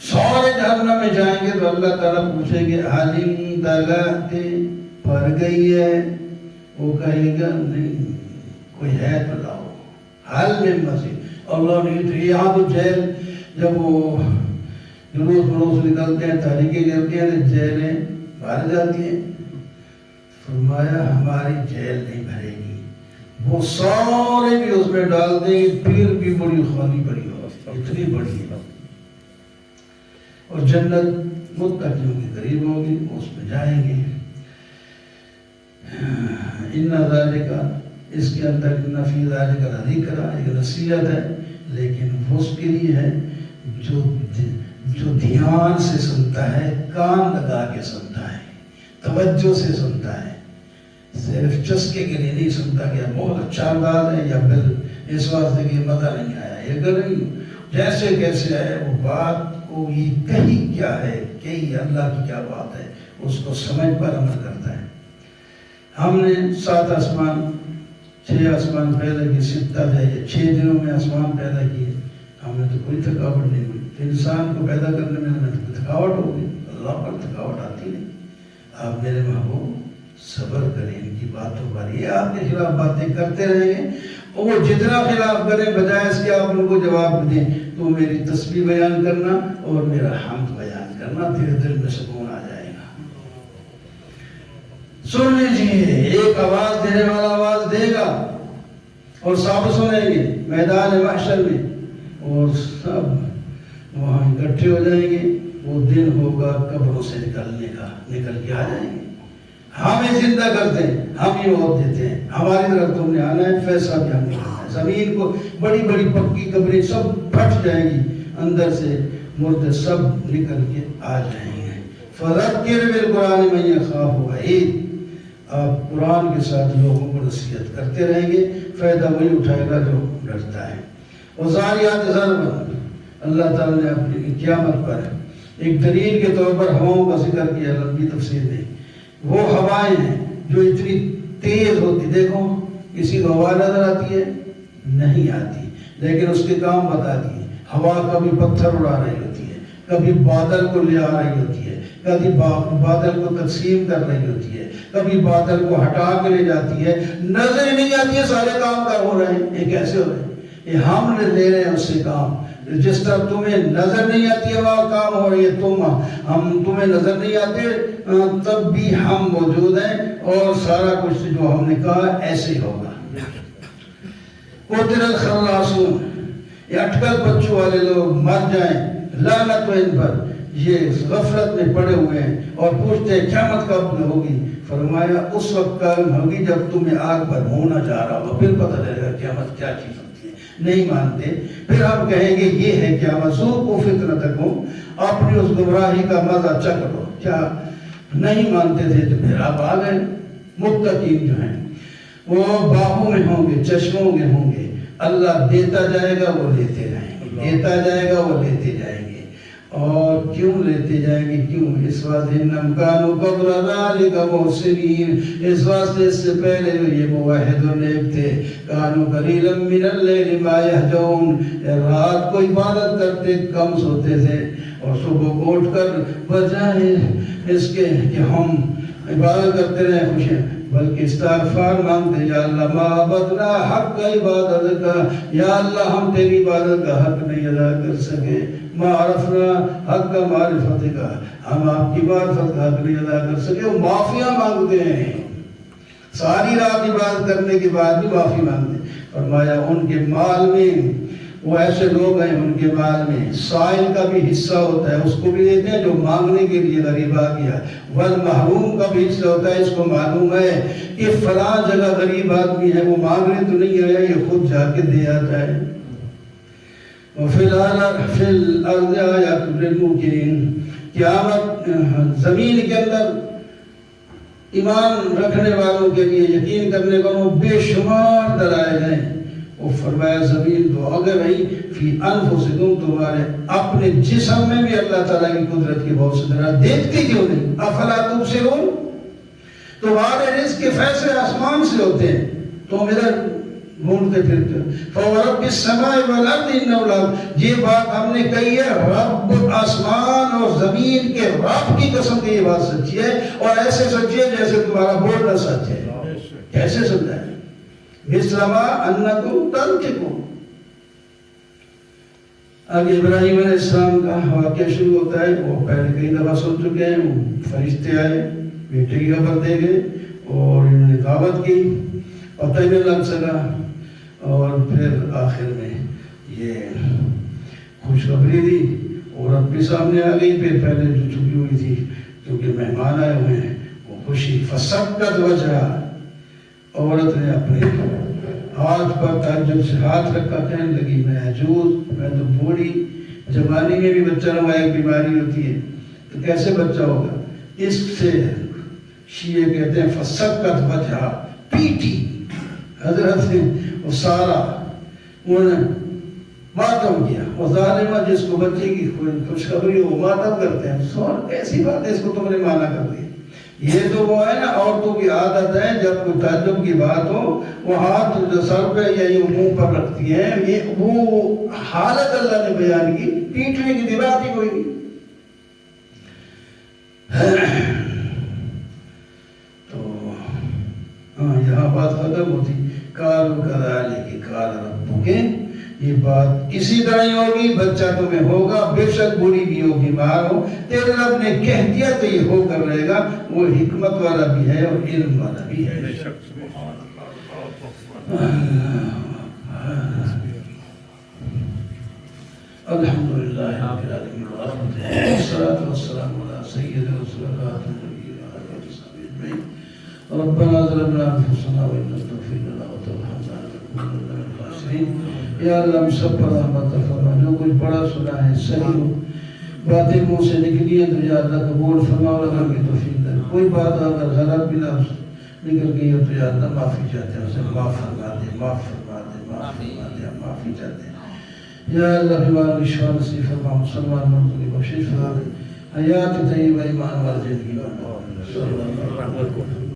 سارے جہنم میں جائیں گے تو اللہ تعالیٰ پوچھیں گے حالیم دلاتے پڑ گئی ہے؟ وہ کہے گا نہیں، کوئی ہے تو لاؤ. حال میں مسیح اللہ نے تو یہاں تو جیل جب وہ جلوس بلوس نکلتے ہیں، تحریکیں کرتے ہیں تو جیلیں بھر جاتی ہیں. فرمایا ہماری جیل نہیں بھرے گی، وہ سارے بھی اس میں ڈال دیں گے، پھر بھی بڑی خالی بڑی ہو، اتنی بڑی ہے. اور جنت متقیوں کے قریب ہوگی، اس میں جائیں گے. ان ذالک، اس کے اندر فی ذالک لذکر، ایک نصیحت ہے لیکن وہ اس کے لیے ہے جو دھیان سے سنتا ہے، کان لگا کے سنتا ہے، توجہ سے سنتا ہے. صرف چسکے کے لیے نہیں سنتا کہ بہت اچھا انداز ہے یا پھر اس واسطے کہ مزہ نہیں آیا. یہ نہیں، جیسے کیسے ہے وہ بات کو، یہ کہی کیا ہے، کہی اللہ کی کیا بات ہے، اس کو سمجھ پر عمل کرتا ہے. ہم نے 7 آسمان 6 آسمان پیدا کیے، 6 دنوں میں آسمان پیدا کیے. ہمیں تو کوئی تھکاوٹ نہیں ہوئی، انسان کو پیدا کرنے میں ہمیں تو تھکاوٹ ہوگی، اللہ پر تھکاوٹ آتی نہیں۔ آپ میرے محبوب صبر کریں ان کی باتوں پر، یہ آپ کے خلاف باتیں کرتے رہیں گے، اور وہ جتنا خلاف کریں بجائے اس کے آپ ان کو جواب دیں تو میری تسبیح بیان کرنا اور میرا حمد بیان کرنا، تیرے دل میں سکون آ جائے گا۔ سن لیجیے، ایک آواز دینے والا آواز دے گا اور سب سنیں گے میدان محشر میں، اور سب وہاں اکٹھے ہو جائیں گے۔ وہ دن ہوگا قبروں سے نکلنے کا، نکل کے آ جائیں گے، ہمیں زندہ کرتے ہیں، ہم ہی موت دیتے ہیں، ہماری طرف تم نے آنا ہے، فیصلہ بھی ہم نے کرنا ہے۔ زمین کو بڑی بڑی پکی قبریں سب پھٹ جائیں گی، اندر سے مردے سب نکل کے آ جائیں گے۔ فذکر بالقرآن من یخاف وعید، آپ قرآن کے ساتھ لوگوں کو نصیحت کرتے رہیں گے، فائدہ وہی اٹھائے گا جو ڈرتا ہے۔ وزاریات ضربا، اللہ تعالیٰ نے اپنی قیامت پر ایک دلیل کے طور پر ہواؤں کا ذکر کیا، لمبی تفسیر نہیں۔ وہ ہوائیں ہیں جو اتنی تیز ہوتی، دیکھو کسی کو ہوا نظر آتی ہے نہیں آتی، لیکن اس کے کام بتا دیے۔ ہوا کبھی پتھر اڑا رہی ہوتی ہے، کبھی بادل کو لے آ رہی ہوتی ہے، کبھی بادل کو تقسیم کر رہی ہوتی ہے، کبھی بادل کو ہٹا کے لے جاتی ہے، نظر نہیں آتی ہے، سارے کام کر ہو رہے ہیں۔ یہ کیسے ہو رہے ہیں؟ یہ ہم لے رہے ہیں اس سے کام۔ جس طرح تمہیں نظر نہیں آتی ہے وہاں کام ہو رہی ہے، ہم تمہیں نظر نہیں آتے تب بھی ہم موجود ہیں، اور سارا کچھ جو ہم نے کہا ایسے ہی ہوگا۔ قتل الخراصون، یہ اٹکل بچوں والے لوگ مر جائیں، لعنت ان پر، یہ غفلت میں پڑے ہوئے ہیں اور پوچھتے ہیں قیامت کب ہوگی؟ فرمایا اس وقت قائم ہوگی جب تمہیں آگ پر ہونا جا رہا ہوگا، پھر پتہ لگے گا قیامت کیا چیز ہوتی ہے۔ نہیں مانتے، پھر ہم کہیں گے یہ ہے قیامت، ذوقوا فتنتکم، اپنی اس گمراہی کا مزہ چکھ لو۔ کیا نہیں مانتے تھے تو پھر آپ آ گئے۔ متقین جو ہیں وہ باغوں میں ہوں گے، چشموں میں ہوں گے، اللہ دیتا جائے گا وہ لیتے جائیں گے، دیتا جائے گا وہ لیتے جائیں گے۔ اور کیوں لیتے جائیں گے؟ کیوں؟ اس واسطے انہم کانوا قبل ذلک محسنین، اس واسطے اس سے پہلے جو یہ موحد و نیک تھے، کانوا قلیلا من اللیل ما یہجعون، رات کو عبادت کرتے کم سوتے تھے، اور صبح کو اٹھ کر بجائے اس کے کہ ہم عبادت کرتے رہے خوش ہیں، بلکہ استغفار مانگتے، یا اللہ ما عبدنا حق عبادت کا، یا اللہ ہم تیری عبادت کا حق نہیں ادا کر سکے، ما عرفنا حق معرفت کا، ہم آپ کی معرفت کا حق نہیں ادا کر سکے۔ وہ معافیاں مانگتے ہیں، ساری رات عبادت کرنے کے بعد بھی معافی مانگتے ہیں۔ فرمایا ان کے مال میں، وہ ایسے لوگ ہیں ان کے مال میں سائل کا بھی حصہ ہوتا ہے، اس کو بھی دیتے ہیں جو مانگنے کے لیے غریب آ گیا، والمحروم کا بھی حصہ ہوتا ہے، اس کو معلوم ہے کہ فلاں جگہ غریب آدمی ہے، وہ مانگنے تو نہیں آیا، یہ خود جا کے دے آتا ہے۔ وفی الارض آیات للموقنین، قیامت زمین کے اندر ایمان رکھنے والوں کے لیے، یقین کرنے والوں بے شمار دلائل ہیں۔ وہ فرمایا زمین تو اگر رہی فی انفسکم، تمہارے اپنے جسم میں بھی اللہ تعالیٰ کی قدرت کے بہت سے دلائل، دیکھتی کیوں نہیں؟ افلا تبصرون، تمہارے رزق کے فیصلے آسمان سے ہوتے ہیں، تم ادھر ڈھونڈتے پھرتے۔ فورب السماء والارض انہ لغفور، یہ بات ہم نے کہی ہے، رب آسمان اور زمین کے رب کی قسم کی یہ بات سچی ہے، اور ایسے سچی ہے جیسے تمہارا بولنا سچ ہے۔ کیسے سمجھا ہے؟ بِسْلَمَا أَنَّكُمْ تَنْتِقُونَ۔ اب ابراہیم علیہ السلام کا واقعہ شروع ہوتا ہے، وہ پہلے کئی دفعہ سن چکے ہیں، وہ فرشتے آئے، بیٹے کی خبر دے گئے اور انہوں نے دعوت کی، پتہ ہی نہیں لگ سکا، اور پھر آخر میں یہ خوشخبری دی، عورت بھی سامنے آ گئی، پھر پہلے جو چھپی ہوئی تھی کیونکہ مہمان آئے ہوئے ہیں، وہ خوشی فسکت وجہ، عورت نے اپنے ہاتھ پر تعجب سے ہاتھ رکھا، کہنے لگی میں عجوز، میں تو بوڑھی، جوانی میں بھی بچہ نہ ہوا، ایک بیماری ہوتی ہے تو کیسے بچہ ہوگا؟ اس سے شیعہ کہتے ہیں فسکت وجہ، پیٹی حضرت نے وہ سارا انہوں نے ماتم کیا۔ وہ ظالمہ جس کو بچے کی خوشخبری ہو وہ ماتم کرتے ہیں، سوال ایسی بات ہے اس کو تم نے مانا کر دی، یہ تو وہ ہے نا عورتوں کی عادت ہے جب کوئی تعجب کی بات ہو وہ ہاتھ جو سر پہ یا یہ منہ پر رکھتی ہیں، یہ وہ حالت اللہ نے بیان کی، پیٹنے کی بات ہی کوئی نہیں۔ تو یہاں بات ختم ہوتی، قالوا کذالک قال ربک، یہ بات اسی طرح ہی ہوگی، بچہ تمہیں ہوگا، بے شک بری بھی ہو، بیمار ہو، تیرے رب نے کہہ دیا تو یہ ہو کر رہے گا، وہ حکمت والا بھی ہے اور علم والا بھی ہے۔ الحمدللہ رب العالمین والصلاة والسلام علی سید رسول اللہ ربنا ظلمنا انفسنا وان لم تغفر لنا وترحمنا لنكونن من الخاسرین۔ یا اللہ ہم سب پر رحمت فرما، جو کچھ پڑھا سنا ہے صحیح ہو، باتیں منہ سے نکلی ہے تو یا اللہ قبول فرما اور عمل کی توفیق دے، کوئی بات اگر غلط بھی لفظ نکل گئی ہے تو یا اللہ معافی چاہتے ہیں، اسے معاف فرما دے، معاف فرما دے، معاف فرما دے، ہم معافی چاہتے ہیں۔ یا اللہ بیمار کی شفا نصیب فرما، مسلمان مردوں کی بخشش فرما دے، حیات طیبہ ایمان والی زندگی بنا۔